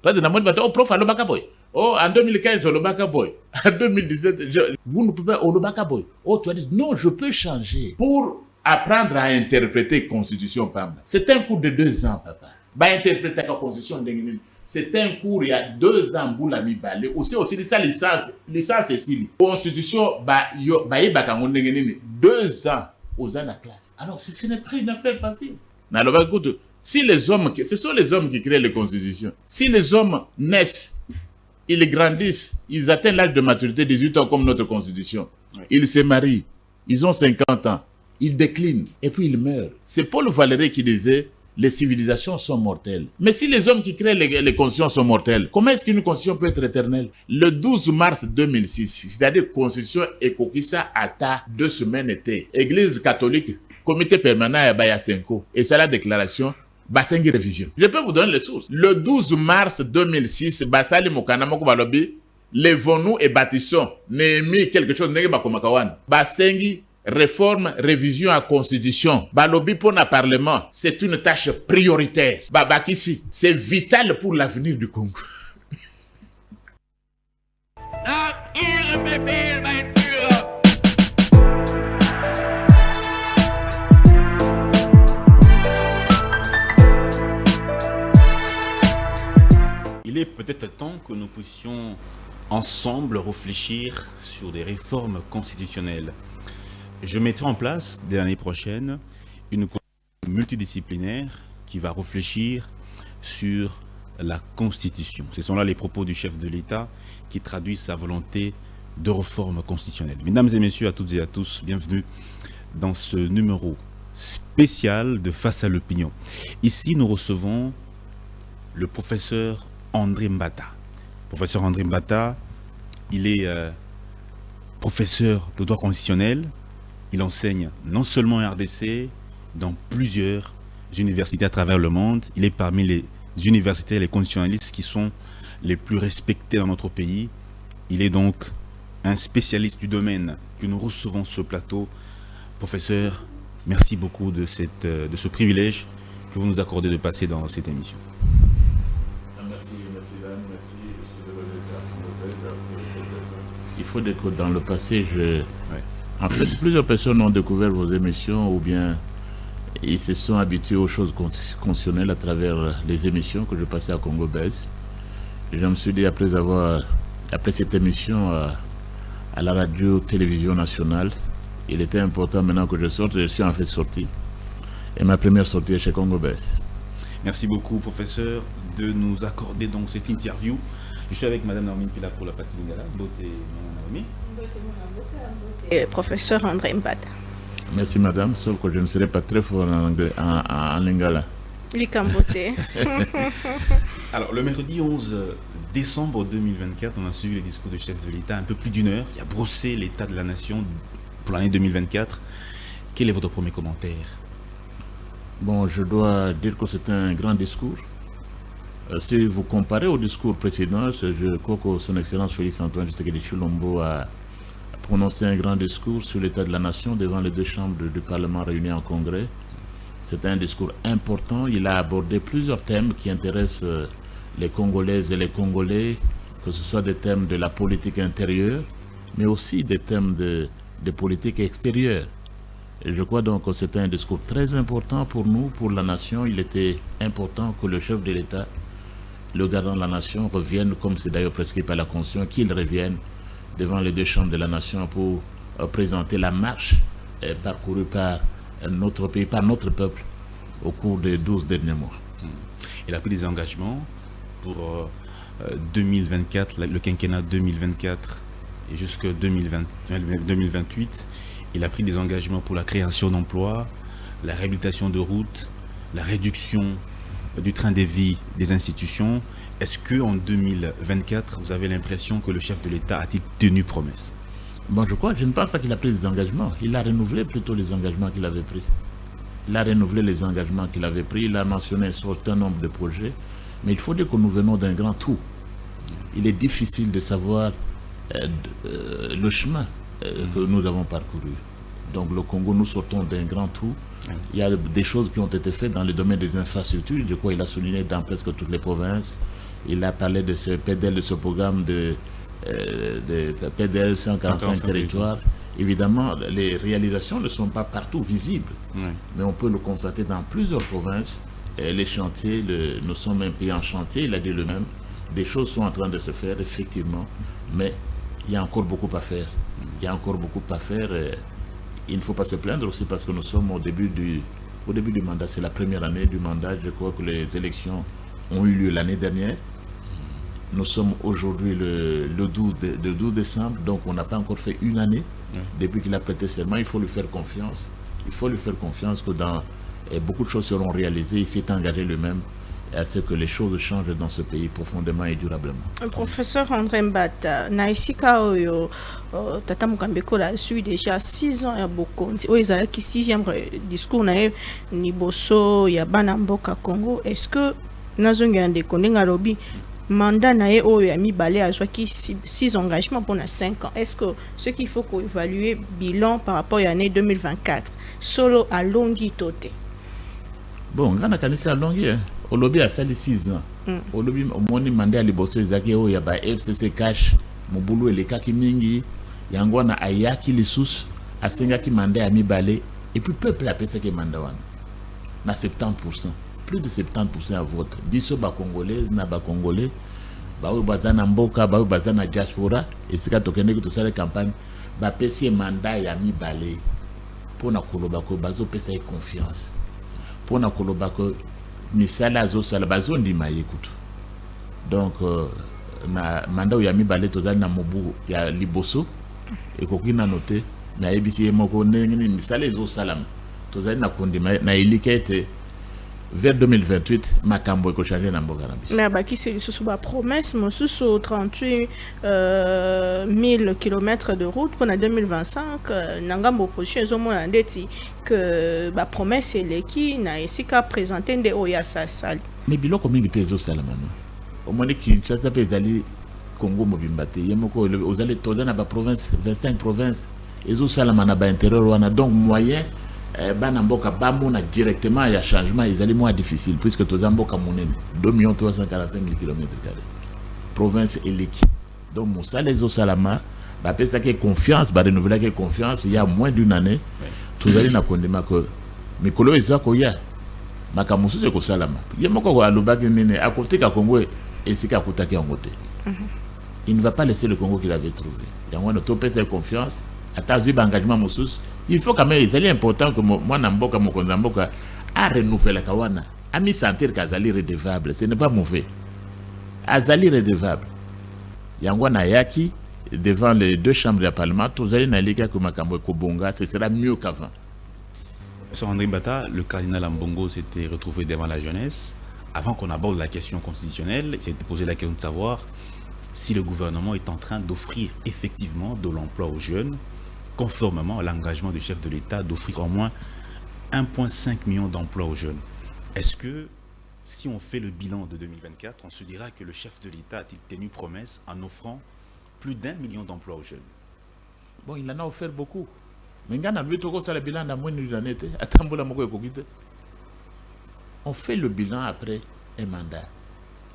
Parce que prof alobaka boy. Oh, en 2015, Olobaka Boy. En 2017, vous ne pouvez pas Olobaka Boy. Oh, tu as dit, non, je peux changer. Pour apprendre à interpréter la Constitution, papa. C'est un cours de 2 ans, papa. Bah, interpréter la Constitution, c'est un cours il y a 2 ans, Boula mi balé. Aussi, ça, licence, c'est si. Constitution, bah, 2 ans aux ans de classe. Alors, ce n'est pas une affaire facile. Alors, écoute, si les hommes, ce sont les hommes qui créent les constitutions. Si les hommes naissent, ils grandissent, ils atteignent l'âge de maturité, 18 ans comme notre constitution. Oui. Ils se marient, ils ont 50 ans, ils déclinent et puis ils meurent. C'est Paul Valéry qui disait les civilisations sont mortelles. Mais si les hommes qui créent les constitutions sont mortels, comment est-ce qu'une constitution peut être éternelle? Le 12 mars 2006, c'est-à-dire constitution Ekokisa Ata 2 semaines été, Église catholique, comité permanent à Bayasenko, et c'est la déclaration Basengi révision. Je peux vous donner les sources. Le 12 mars 2006, Basali Mokana Mokubalobi, levons-nous et bâtissons. Némi quelque chose, Nege Bakomakawan. Basengi, réforme, révision à constitution. Balobi pour le Parlement, c'est une tâche prioritaire. Babakisi, c'est vital pour l'avenir du Congo. Il est peut-être temps que nous puissions ensemble réfléchir sur des réformes constitutionnelles. Je mettrai en place dès l'année prochaine une commission multidisciplinaire qui va réfléchir sur la Constitution. Ce sont là les propos du chef de l'État qui traduisent sa volonté de réforme constitutionnelle. Mesdames et messieurs, à toutes et à tous, bienvenue dans ce numéro spécial de Face à l'opinion. Ici, nous recevons le professeur André Mbata. Professeur André Mbata, il est professeur de droit constitutionnel. Il enseigne non seulement en RDC, dans plusieurs universités à travers le monde. Il est parmi les universitaires, les constitutionnalistes qui sont les plus respectés dans notre pays. Il est donc un spécialiste du domaine que nous recevons sur ce plateau. Professeur, merci beaucoup de ce privilège que vous nous accordez de passer dans cette émission. Merci. Il faut dire que dans le passé, en fait, plusieurs personnes ont découvert vos émissions ou bien ils se sont habitués aux choses constitutionnelles à travers les émissions que je passais à Congo Base. Je me suis dit, après cette émission à la radio-télévision nationale, il était important maintenant que je sorte. Je suis en fait sorti. Et ma première sortie est chez Congo Base. Merci beaucoup, professeur, de nous accorder donc cette interview. Je suis avec Madame Naomi Pila pour la partie lingala. Beauté, Madame Naomi. Professeur André Mbata. Merci, Madame, sauf que je ne serai pas très fort en lingala. Likamboté. Alors, le mercredi 11 décembre 2024, on a suivi le discours du chef de l'État un peu plus d'une heure. Il a brossé l'état de la nation pour l'année 2024. Quel est votre premier commentaire? Bon, je dois dire que c'était un grand discours. Si vous comparez au discours précédent, je crois que son Excellence Félix Antoine Tshisekedi Tshilombo a prononcé un grand discours sur l'état de la nation devant les 2 chambres du Parlement réunies en congrès. C'était un discours important. Il a abordé plusieurs thèmes qui intéressent les Congolaises et les Congolais, que ce soit des thèmes de la politique intérieure, mais aussi des thèmes de politique extérieure. Et je crois donc que c'était un discours très important pour nous, pour la nation. Il était important que le chef de l'État, le gardant de la nation, revienne, comme c'est d'ailleurs prescrit par la Constitution, qu'il revienne devant les 2 chambres de la nation pour présenter la marche parcourue par notre pays, par notre peuple, au cours des 12 derniers mois. Il a pris des engagements pour 2024, le quinquennat 2024 et jusqu'à 2028. Il a pris des engagements pour la création d'emplois, la réhabilitation de routes, la réduction du train de vie des institutions. Est-ce qu'en 2024, vous avez l'impression que le chef de l'État a-t-il tenu promesse? Bon, je ne pense pas qu'il a pris des engagements. Il a renouvelé plutôt les engagements qu'il avait pris. Il a renouvelé les engagements qu'il avait pris. Il a mentionné un certain nombre de projets. Mais il faut dire que nous venons d'un grand tout. Il est difficile de savoir le chemin que nous avons parcouru. Donc le Congo, nous sortons d'un grand tout. Il y a des choses qui ont été faites dans le domaine des infrastructures, de quoi il a souligné dans presque toutes les provinces. Il a parlé de ce PDL, de ce programme de PDL 145 territoires. Évidemment, les réalisations ne sont pas partout visibles, mais on peut le constater dans plusieurs provinces. Les chantiers, nous sommes un pays en chantier, il a dit le même. Des choses sont en train de se faire, effectivement, mais il y a encore beaucoup à faire. Il y a encore beaucoup à faire. Il ne faut pas se plaindre aussi parce que nous sommes au début du mandat. C'est la première année du mandat. Je crois que les élections ont eu lieu l'année dernière. Nous sommes aujourd'hui le 12 décembre, donc on n'a pas encore fait une année depuis qu'il a prêté serment. Il faut lui faire confiance. Il faut lui faire confiance que beaucoup de choses seront réalisées. Il s'est engagé lui-même à ce que les choses changent dans ce pays profondément et durablement. Professeur André Mbata, Naïsika Oyo, Tata Mukambeko a su déjà 6 ans à Bokonzi. Oui, ils ont qui 6e discours naïf Niboso, Yabana Mboka Congo. Est-ce que Nazonga Ndekondenga Lobi mandat naïe Oyo a mis balai à 6 engagements pendant 5 ans? Est-ce que ce qu'il faut qu'on évalue bilan par rapport à l'année 2024 solo à longi toté? Bon, on a connaissé à longi, au lobby a sali 6 ans. Au lobby, au moins, mandé à Liboso, Izaki, il y a FCC Cash, Mobulu et les Kaki Mingi, Yangwana Ayaki, les sous, à Sengaki mandé à mi balai, et puis peuple a pensé que mandawan. Na 70%, plus de 70% à vote. Biso ba Congolais, na ba Congolais, ba ou bazana mboka, ba ou bazana diaspora, et c'est quand on a tout ça la campagne, ba pesi mandat ya mi balai, pour na kolobako, bazo pesa confiance. Pour na kolobako, misala zo sala bazo ndima yekutu. Donc na mandat ya mi balai tozali na mobu ya Liboso et kokina noté na ebisi moko nengini misala zo salam tozali na kondima na elikete vers 2028 makambo eko changer na mboka na biso. Mais baki c'est sous ba promesse mon sous 38 000 km de route pour 2025 nangambo opposition ezomona ndeti que ba promesse eleki na esika présenter nde oya sasali. Mais biloko mingi pe zo salama no. Omoni Kinshasa pe ezali Congo mobimba te yemoko ozali toza na ba province 25 provinces ezo salama na ba intérieur wana, donc moyen bana mboka bamona directement ya changement ezali moins difficile puisque toza mboka monene 2 345 000 km². Province eleki, donc mosala ezo salama ba pesa ke confiance ba renouveler ke confiance il y a moins d'une année tozali na kondima que mikolo ezako ya makamusu se ko salama yemoko ko alobaki nene à côté ka Congo esika kutaki en côté. Il ne va pas laisser le Congo qu'il avait trouvé. Yango no to pesa confiance atazui engagement mosus. Il faut quand même, c'est important que moi Namboka Mokonzamboka a renouvelé Kawana, a mis sentir qu'Azali redevable, ce n'est pas mauvais. Azali redevable. Yangwana Yaki, devant les 2 chambres du Parlement, tous allez dans les cas comme Makambo Kobonga, ce sera mieux qu'avant. Professeur André Mbata, le cardinal Ambongo s'était retrouvé devant la jeunesse. Avant qu'on aborde la question constitutionnelle, il s'était posé la question de savoir si le gouvernement est en train d'offrir effectivement de l'emploi aux jeunes, conformément à l'engagement du chef de l'État d'offrir au moins 1,5 million d'emplois aux jeunes. Est-ce que, si on fait le bilan de 2024, on se dira que le chef de l'État a-t-il tenu promesse en offrant plus d'1 million d'emplois aux jeunes? Bon, il en a offert beaucoup. Mais on fait le bilan après un mandat.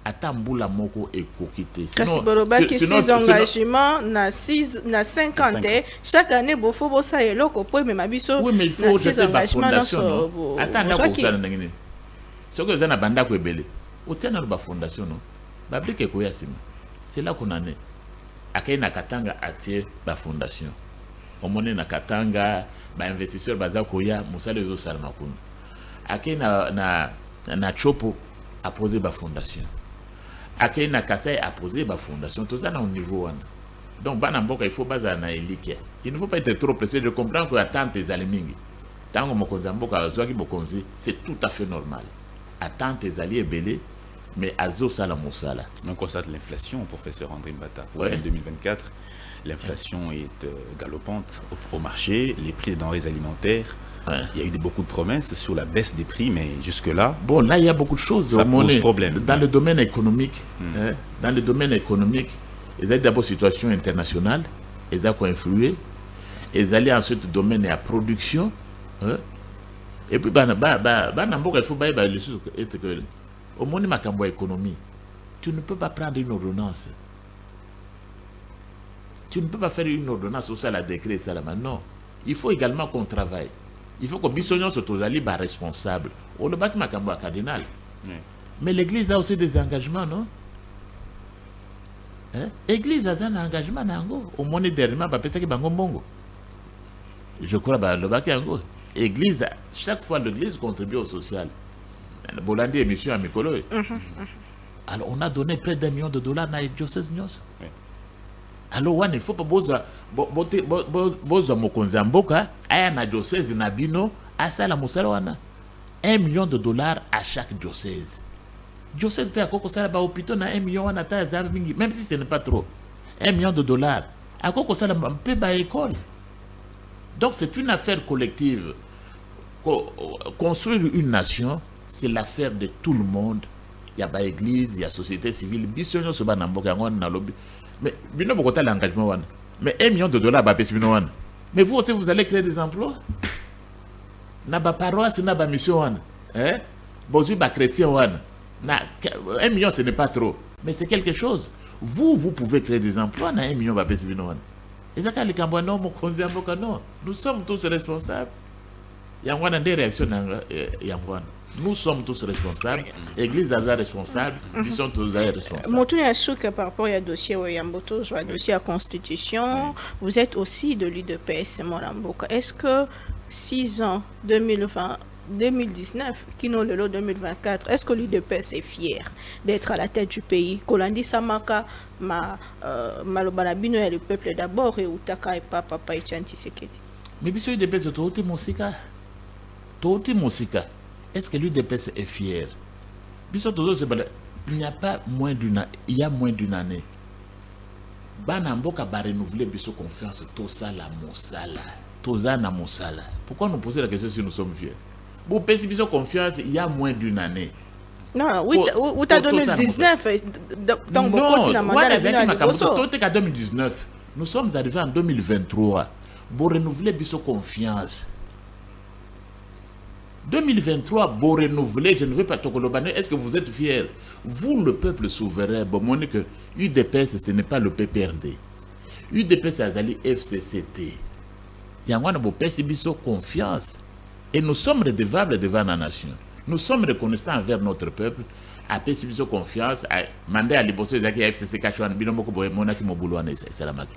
Atambula moko ekokite. Kasi bolobaki 6 engagements na 50 chaque année bofo bosa eloko po mema biso. Oui, mais il faut jeter la fondation. Attends, ndangini. Soko zana banda ko ebele. Otiana ba fondation no. Ba brike ko yasima. C'est là qu'on en est. Akay na Katanga atie ba fondation. Omone na Katanga ba investisseur baza ko ya musale zo salama kuno. Akay na Chopo a posé ba fondation. Akei na Kasai a posé ma fondation, tout ça au niveau 1. Donc, il faut pas na elikia. Il ne faut pas être trop pressé. Je comprends que attendre tes alimingi. Tant que c'est tout à fait normal. Attendre tes alliés belés, mais azo sala mosala. On constate l'inflation, professeur André Mbata. Pour 2024, l'inflation est galopante au marché, les prix des denrées alimentaires. Il y a eu beaucoup de promesses sur la baisse des prix, mais jusque-là... Bon, là, il y a beaucoup de choses. Ça pose problème. Dans le domaine économique, il y a d'abord situation internationale, ils ont influé, ils allaient ensuite le domaine de la production, et puis, il faut que au moins, il y a économie. tu ne peux pas prendre une ordonnance. Tu ne peux pas faire une ordonnance au la décret, ça là. Non. Il faut également qu'on travaille. Il faut que Bissognon soit responsable. On le bat cardinal. Mais l'Église a aussi des engagements, non? L'Église a un engagement, au moins dernièrement, je crois que le bac Église, chaque fois l'Église contribue au social. Le Bolandi émission à Mikolo. Alors on a donné près d'$1 million à la diocèse Nyos. Alors il ne faut pas boza mokonzi mboka aya na diocèse na bino asala musala wana $1 million à chaque diocèse. Diocèse peut akoko sala ba hôpital na $1 million wana ta za mingi, même si ce n'est pas trop. $1 million akoko sala mpe ba école. Donc c'est une affaire collective. Construire une nation, c'est l'affaire de tout le monde. Il y a l'église, il y a la société civile. Mais bino bokota l'engagement wana. Mais $1 million ba pesi bino wana. Mais vous aussi vous allez créer des emplois. Na ba paroisse na ba mission wana. Bozu ba chrétien wana. Na $1 million ce n'est pas trop, mais c'est quelque chose. Vous pouvez créer des emplois na $1 million ba pesi bino wana. Et ça quand les Cambouano mokonzi mboka non. Nous sommes tous responsables. Yangwana des réactions yangwana. Nous sommes tous responsables. L'église est responsable. Ils sont tous responsables. Motu Yasuka, par rapport au dossier Yamboto, sur le dossier à Constitution, vous êtes aussi de l'UDPS Moramboka. Est-ce que 6 ans, 2020, 2019, Kino Lelo 2024, est-ce que l'UDPS est fier d'être à la tête du pays? Kolandi Samaka, Malobalabino et le peuple d'abord, et Utaka et Papa Etienne Tshisekedi. Mais bien sûr, l'UDPS est Toti Mosika. Est-ce que l'UDPS est fier? Il n'y a pas moins d'une année. Il y a moins d'une année. Banamboka va renouveler biso confiance. Tosa la mosala. Tosa na mosala. Pourquoi nous poser la question si nous sommes fiers? Vous pensez biso confiance il y a moins d'une année. Non, oui, où t'as 2019. Donc, beaucoup de mandat. 2019. Nous sommes arrivés en 2023. Pour renouveler biso confiance. 2023, beau renouveler, je ne veux pas te colobaner. Est-ce que vous êtes fiers? Vous, le peuple souverain, bon, mon que UDPS, ce n'est pas le PPRD. UDPS, c'est le FCCT. Il y a un confiance. Et nous sommes redevables devant la nation. Nous sommes reconnaissants envers notre peuple. À PCB confiance, à demander à l'Ibosso, à FCC Kachouan, Binomoko Boemona qui m'oboulouane, c'est la marque.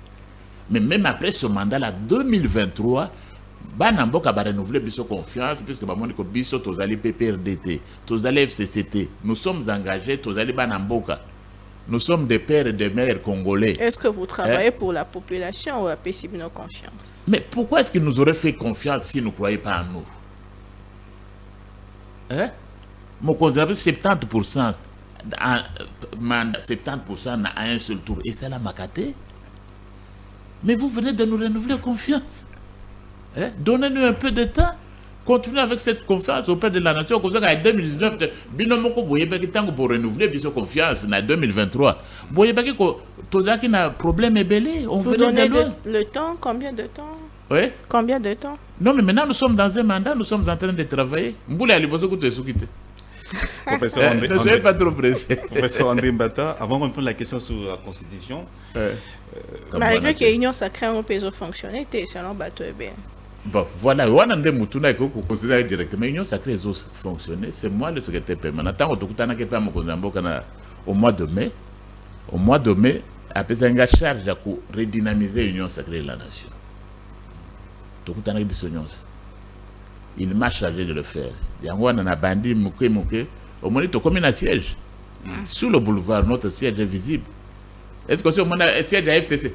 Mais même après ce mandat-là, 2023, Banamboka va renouveler biso confiance puisque bamoniko biso tozali PPRDT, tozali FCCT. Nous sommes engagés, tozali Banamboka. Nous sommes des pères et des mères congolais. Est-ce que vous travaillez pour la population ou à PCB nos confiance? Mais pourquoi est-ce qu'ils nous auraient fait confiance s'ils ne croyaient pas en nous? Mon conservateur 70% à un seul tour. Et c'est la Makate. Mais vous venez de nous renouveler confiance. Donnez-nous un peu de temps. Continuez avec cette confiance auprès de la nation. Comme ça, en 2019, Binomoko Boyebaki, tant pour renouveler biso confiance en 2023. Boyebaki, Tozaki n'a problème ébélé. On vous donnez le temps? Combien de temps? Oui. Combien de temps? Non, mais maintenant nous sommes dans un mandat, nous sommes en train de travailler. Mboula Aliboso Koutesukite. Professeur André, ne soyez pas trop pressé. Professeur André Mbata, avant de répondre à la question sur la Constitution. Malgré que l'Union sacrée a un peu fonctionné, selon Bato et bien. Bon, voilà, on a des moutons qui considèrent directement l'Union sacrée a fonctionné. C'est moi le secrétaire permanent. Tant au mois de mai, après une charge à redynamiser l'Union sacrée de la nation. Il m'a chargé de le faire. Il y a un bandit mouké. Au moins, il y a un siège. Sous le boulevard, notre siège est visible. Est-ce que c'est un siège à FCC?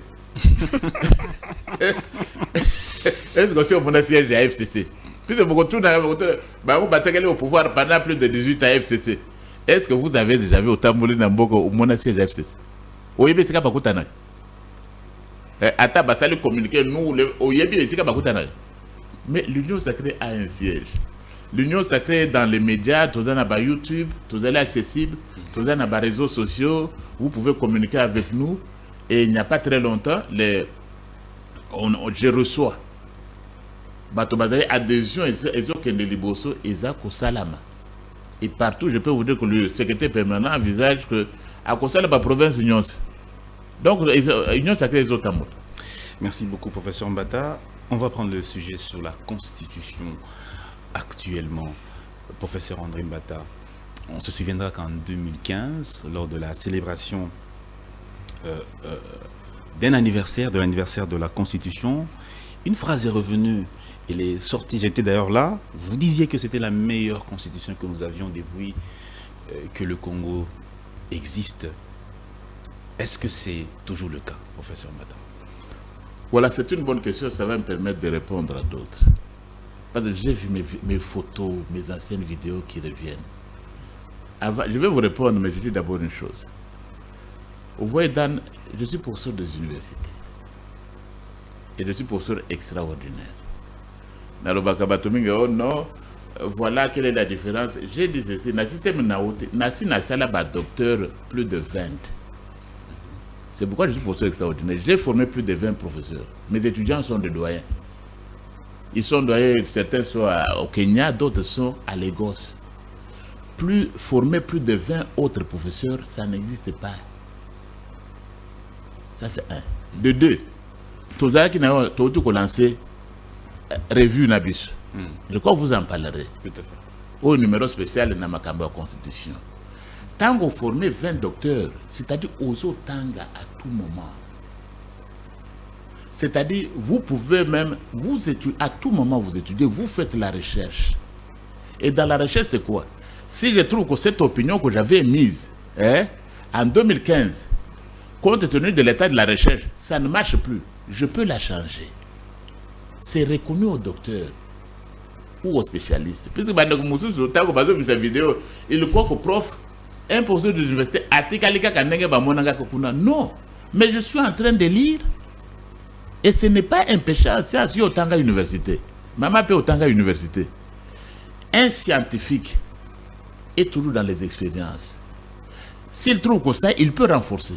Est-ce que c'est un siège à FCC? Puisque vous êtes au pouvoir pendant plus de 18 ans à FCC. Est-ce que vous avez déjà vu au Tambouli Namboko au mon siège à FCC? Oui, mais c'est pas Bakutana. Attends, basta le communiquer, nous, au Yébi, c'est pas Bakutana. Mais l'Union sacrée a un siège. L'Union sacrée dans les médias, tout ça sur YouTube, tout ça est accessible, tout ça sur les réseaux sociaux, vous pouvez communiquer avec nous. Et il n'y a pas très longtemps, je reçois adhésion et partout, je peux vous dire que le secrétaire permanent envisage que à cause de la province union. Donc, union sacrée les autres amours. Merci beaucoup, professeur Mbata. On va prendre le sujet sur la Constitution actuellement. Professeur André Mbata, on se souviendra qu'en 2015, lors de la célébration de l'anniversaire de la Constitution, une phrase est revenue. Elle est sortie, j'étais d'ailleurs là. Vous disiez que c'était la meilleure Constitution que nous avions depuis que le Congo existe. Est-ce que c'est toujours le cas, professeur Mbata? Voilà, c'est une bonne question, ça va me permettre de répondre à d'autres. Parce que j'ai vu mes photos, mes anciennes vidéos qui reviennent. Je vais vous répondre, mais je dis d'abord une chose. Vous voyez, Dan, je suis professeur des universités. Et je suis professeur extraordinaire. Oh non, voilà quelle est la différence. J'ai dit ceci, dans le système naote, nasi nasala ba docteur plus de 20. C'est pourquoi je suis professeur extraordinaire. J'ai formé plus de 20 professeurs. Mes étudiants sont des doyens. Ils sont doyens, certains sont au Kenya, d'autres sont à Lagos. Former plus de 20 autres professeurs, ça n'existe pas. Ça c'est un. De deux, tous ceux qui ont tout lancé, revue Nabis. Je crois que vous en parlerez. Tout à fait. Au numéro spécial de Namakamba Constitution. Tant qu'on formez 20 docteurs, c'est-à-dire aux autres tanga à tout moment. C'est-à-dire, vous pouvez même, à tout moment vous étudiez, vous faites la recherche. Et dans la recherche, c'est quoi? Si je trouve que cette opinion que j'avais mise en 2015, compte tenu de l'état de la recherche, ça ne marche plus, je peux la changer. C'est reconnu au docteur ou au spécialiste. Puisque cette vidéo, il croit que prof, un professeur de l'université, non, mais je suis en train de lire. Et ce n'est pas un péché si autant qu'à l'université. Maman peut autant qu'à l'université. Un scientifique est toujours dans les expériences. S'il trouve que ça, il peut renforcer.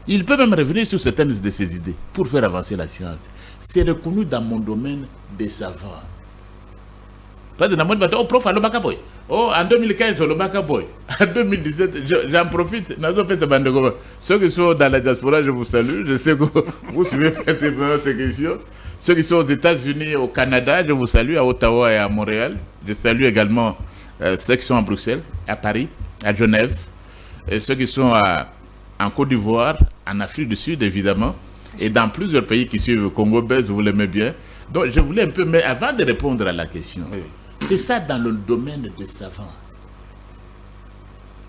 Il peut même revenir sur certaines de ses idées pour faire avancer la science. C'est reconnu dans mon domaine des savants. Pas de namon bateau, prof, allo bakaboy. Oh, en 2015, allo bakaboy. En 2017, j'en profite. Ceux qui sont dans la diaspora, je vous salue. Je sais que vous suivez pratiquement ces questions. Ceux qui sont aux États-Unis, au Canada, je vous salue, à Ottawa et à Montréal. Je salue également ceux qui sont à Bruxelles, à Paris, à Genève. Et ceux qui sont en Côte d'Ivoire, en Afrique du Sud, évidemment. Et dans plusieurs pays qui suivent le Congo belge, vous l'aimez bien. Donc, je voulais un peu, mais avant de répondre à la question, oui. C'est ça dans le domaine des savants.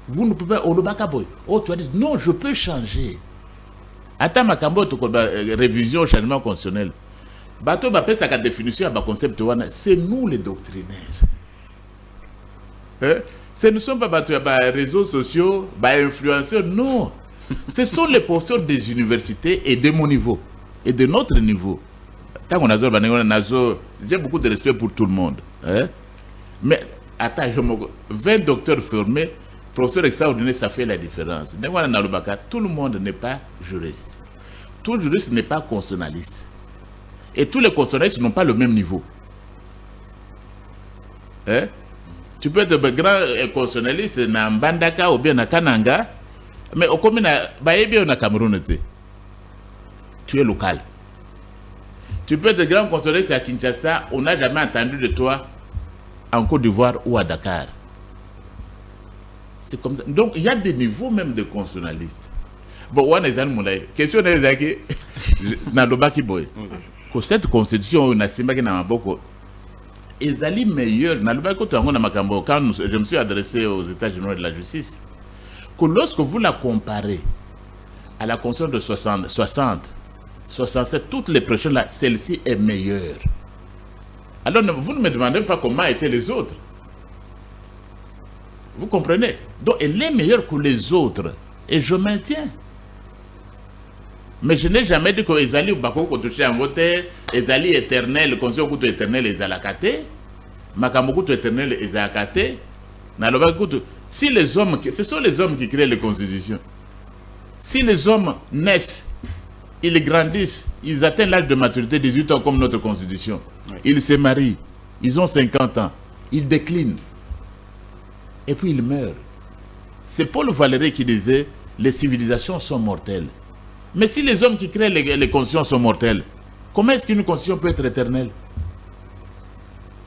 Vous ne pouvez pas, oh, tu as dit, non, je peux changer. Attends, ma révision, changement constitutionnel. Bateau, sa définition, concept, c'est nous les doctrinaires. Ce ne sont pas les réseaux sociaux, les influenceurs, non. Ce sont les professeurs des universités et de mon niveau, et de notre niveau. Tant qu'on a j'ai beaucoup de respect pour tout le monde. Mais attends, 20 docteurs formés, professeurs extraordinaires, ça fait la différence. Tout le monde n'est pas juriste. Tout juriste n'est pas constitutionnaliste. Et tous les constitutionnalistes n'ont pas le même niveau. Tu peux être grand constitutionnaliste dans Mbandaka ou bien dans Kananga, mais au commun na Cameroun, tu es local. Tu peux être grand constitutionnaliste à Kinshasa, on n'a jamais entendu de toi en Côte d'Ivoire ou à Dakar. C'est comme ça. Donc il y a des niveaux même de constitutionnalistes. Bon, on est en question de Nalobaki Boy. Que cette constitution, on a simba qui n'a pas beaucoup. Ils allaient meilleurs. Quand je me suis adressé aux États généraux de la justice, que lorsque vous la comparez à la constitution de 60, 67, toutes les prochaines là, celle-ci est meilleure. Alors vous ne me demandez pas comment étaient les autres. Vous comprenez? Donc elle est meilleure que les autres. Et je maintiens. Mais je n'ai jamais dit que les alliés au Bako touché en vote, les alliés éternels, le conseil au éternel les alakaté, Makamokuto éternel les alakaté. Si les hommes, ce sont les hommes qui créent les constitutions. Si les hommes naissent, ils grandissent, ils atteignent l'âge de maturité 18 ans comme notre constitution. Oui. Ils se marient, ils ont 50 ans, ils déclinent. Et puis ils meurent. C'est Paul Valéry qui disait, les civilisations sont mortelles. Mais si les hommes qui créent les constitutions sont mortels, comment est-ce qu'une constitution peut être éternelle?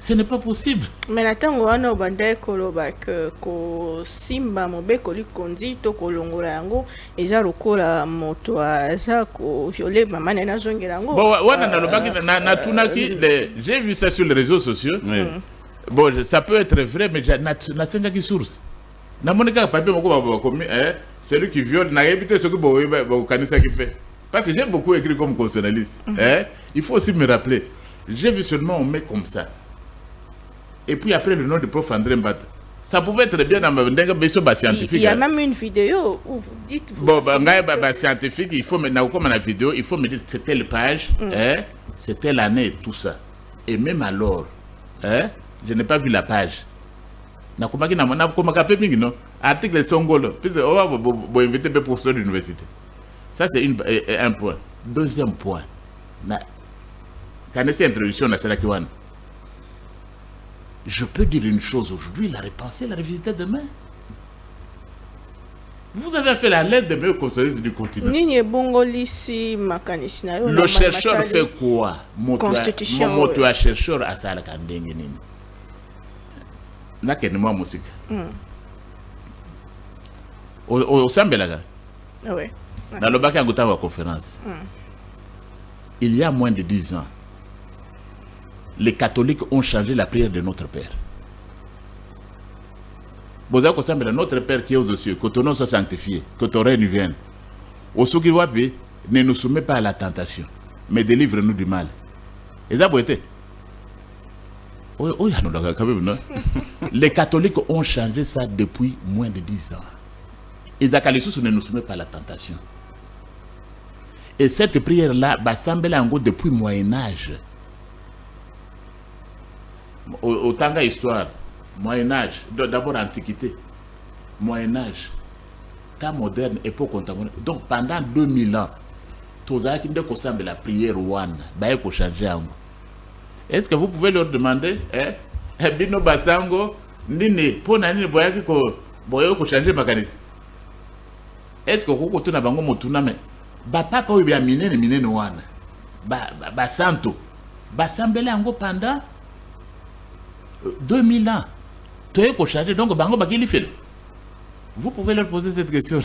Ce n'est pas possible. Mais na ntango wana obanda koloba ke kosimba mobeko likondi to kolongola yango eza lokola moto aza koviole mama na nazongela yango. Bon, wana nalobaki na tunaki, j'ai vu ça sur les réseaux sociaux. Oui. Bon, ça peut être vrai, mais na sengaki source. Na monika papier moko commis, celui qui viole n'a évité ce que bo kanisa qui fait. Parce que j'ai beaucoup écrit comme constitutionnaliste. Il faut aussi me rappeler. J'ai vu seulement on met comme ça. Et puis après le nom de prof André Mbata. Ça pouvait être bien dans ma scientifique. Il y a même une vidéo où vous dites... Bon, scientifique, il faut maintenant, comme la vidéo, il faut me dire c'était telle page, c'était l'année, tout ça. Et même alors, je n'ai pas vu la page. Article Songolo, puis on va inviter des professeurs de l'université. Ça, c'est un point. Deuxième point. Quand c'est introduction à Salakiwan, je peux dire une chose aujourd'hui, la repenser, la revisiter demain. Vous avez fait la lettre de meilleurs conseillers du continent. Le chercheur fait quoi? Moto a chercheur à ça la kandenge nini. Nakene moi musique. Au Sambelaga. Oui. Dans le bac à Gotava conférence. Il y a moins de 10 ans, les catholiques ont changé la prière de notre Père. Notre Père qui est aux cieux, que ton nom soit sanctifié, que ton règne vienne. Au Sukiwapi, ne nous soumets pas à la tentation, mais délivre-nous du mal. Et ça, les catholiques ont changé ça depuis moins de 10 ans. Et Zakalisous ne nous soumet pas à la tentation. Et cette prière-là, depuis le Moyen-Âge. Au Tanga histoire, Moyen-Âge, d'abord Antiquité, Moyen-Âge, temps moderne, époque contemporaine. Donc pendant 2000 ans, tous les qui ont la prière ouane, ils changer. Est-ce que vous pouvez leur demander, Bino Basango, Nini, pour Nani Boyaki ko changer mécanisme? Est-ce que vous avez un motuna mais papa ou bien mine ouane, santo, sambele ango pendant 2000 ans. Donc, vous pouvez leur poser cette question.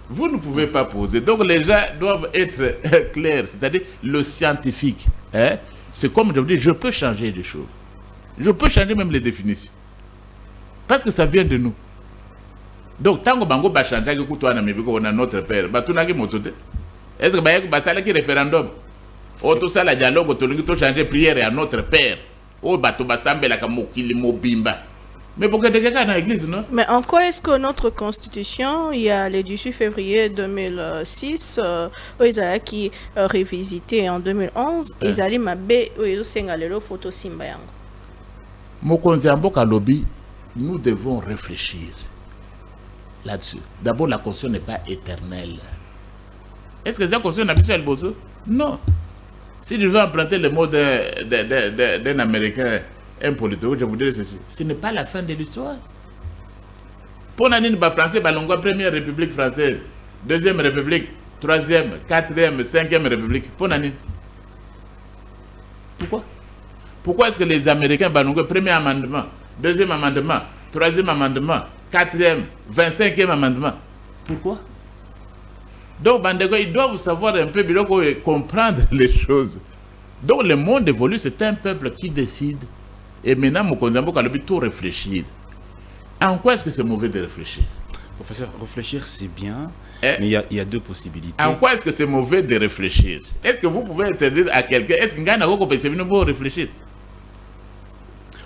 Vous ne pouvez pas poser. Donc, les gens doivent être clairs. C'est-à-dire, le scientifique, c'est comme je vous dis, je peux changer des choses. Je peux changer même les définitions. Parce que ça vient de nous. Donc, tant que Bango va changer, on a notre père. Est-ce que ça est référendum? Tout ça, le dialogue, tout changer prière à notre père. Mais pourquoi quelqu'un dans l'église, non? Mais en quoi est-ce que notre constitution, il y a le 18 février 2006, qui révisité en 2011, ils allaient m'abbé, ils ont photo Simba yango. Mokonzi Amboka Lobby, nous devons réfléchir là-dessus. D'abord, la constitution n'est pas éternelle. Est-ce que la constitution n'a pas le bozo? Non. Si je veux emprunter le mot d'un Américain, un politique, je vous dirais ceci. Ce n'est pas la fin de l'histoire. Pour l'année français, première république française, deuxième république, troisième, quatrième, cinquième république. Pour l'année. Pourquoi? Pourquoi est-ce que les Américains, premier amendement, deuxième amendement, troisième amendement, quatrième, 25e amendement? Pourquoi? Donc, ils doivent savoir un peu, comprendre les choses. Donc, le monde évolue, c'est un peuple qui décide. Et maintenant, Mokonzambo Kalobi, tout réfléchir. En quoi est-ce que c'est mauvais de réfléchir? Professeur, réfléchir, c'est bien, mais il y a deux possibilités. En quoi est-ce que c'est mauvais de réfléchir? Est-ce que vous pouvez interdire à quelqu'un, est-ce que Ngana Goko peut se réfléchir?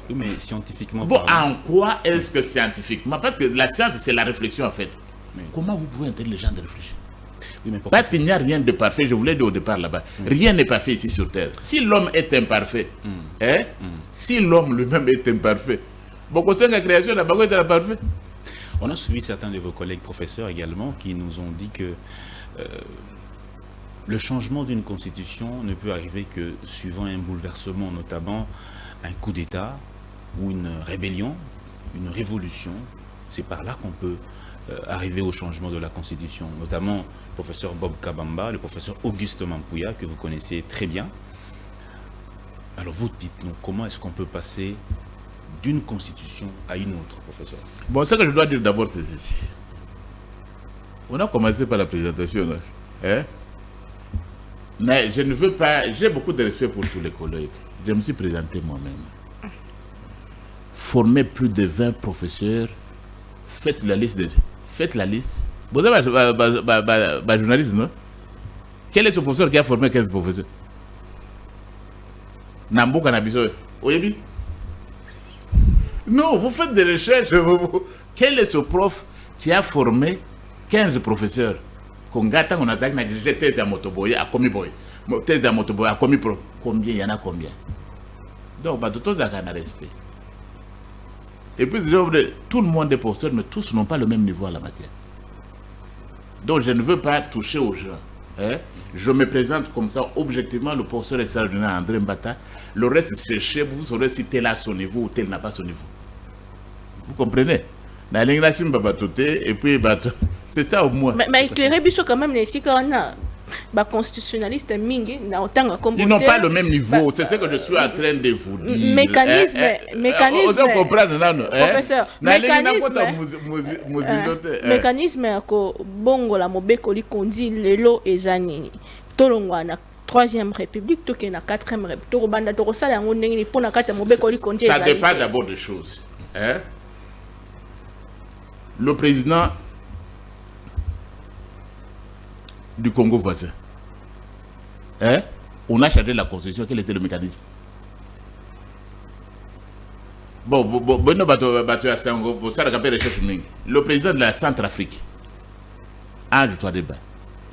Oui, mais scientifiquement. Bon, en quoi est-ce que scientifiquement? Parce que la science, c'est la réflexion en fait. Oui. Comment vous pouvez interdire les gens de réfléchir? Oui, parce qu'il n'y a rien de parfait, je vous l'ai dit au départ là-bas. Rien n'est parfait ici sur Terre. Si l'homme est imparfait, si l'homme lui-même est imparfait, beaucoup de la création n'a pas été parfait. On a suivi certains de vos collègues professeurs également qui nous ont dit que le changement d'une constitution ne peut arriver que suivant un bouleversement, notamment un coup d'État ou une rébellion, une révolution. C'est par là qu'on peut arriver au changement de la Constitution, notamment le professeur Bob Kabamba, le professeur Auguste Mampouya, que vous connaissez très bien. Alors vous dites-nous, comment est-ce qu'on peut passer d'une constitution à une autre, professeur? Bon, ce que je dois dire d'abord, c'est ceci. On a commencé par la présentation. Là. Hein? Mais je ne veux pas... J'ai beaucoup de respect pour tous les collègues. Je me suis présenté moi-même. Former plus de 20 professeurs. Faites la liste. Faites la liste. Vous avez un journaliste, non? Quel est ce professeur qui a formé 15 professeurs? Nambo Kanabiso. Oyebi? Non, vous faites des recherches. Quel est ce prof qui a formé 15 professeurs? Combien il y en a combien? Donc, tout ça a un respect. Et puis, tout le monde est professeur, mais tous n'ont pas le même niveau à la matière. Donc, je ne veux pas toucher aux gens. Hein? Je me présente comme ça, objectivement, le professeur extraordinaire André Mbata. Le reste, c'est chez vous, saurez si tel a son niveau ou tel n'a pas son niveau. Vous comprenez? Et puis, c'est ça au moins. Mais éclairez biso quand même, ici, quand on a constitutionnaliste mingi, ils n'ont pas le même niveau, c'est ce que je suis en train de vous dire. Mécanisme, professeur, mécanisme ya ko bongola mobeko likondi lelo ezanini. Tolongwa na 3e République, to na 4e République. To banda to sala yango ndenge pona kati ya mobeko likondi ezanini. Ça dépend d'abord des choses. Hein? Le président du Congo voisin, hein? On a changé la constitution. Quel était le mécanisme? Le président de la Centrafrique,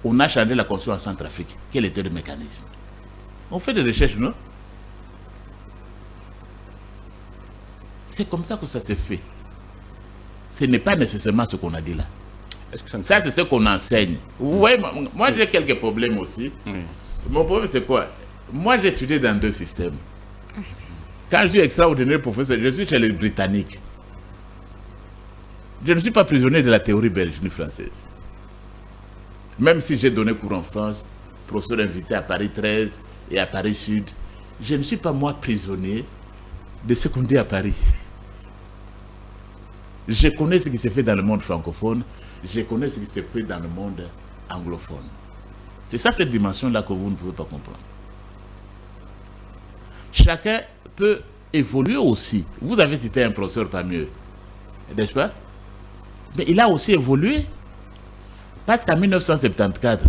on a changé la constitution en Centrafrique. Quel était le mécanisme? On fait des recherches, non? C'est comme ça que ça s'est fait. Ce n'est pas nécessairement ce qu'on a dit là. Ça, c'est ce qu'on enseigne. Vous voyez, moi j'ai quelques problèmes aussi. Mon problème, c'est quoi? Moi, j'ai étudié dans 2 systèmes. Quand je suis extraordinaire professeur, je suis chez les Britanniques. Je ne suis pas prisonnier de la théorie belge ni française. Même si j'ai donné cours en France, professeur invité à Paris 13 et à Paris Sud, je ne suis pas moi prisonnier de ce qu'on dit à Paris. Je connais ce qui se fait dans le monde francophone, je connais ce qui se fait dans le monde anglophone. C'est ça, cette dimension-là que vous ne pouvez pas comprendre. Chacun peut évoluer aussi. Vous avez cité un professeur parmi eux, n'est-ce pas? Mais il a aussi évolué. Parce qu'en 1974,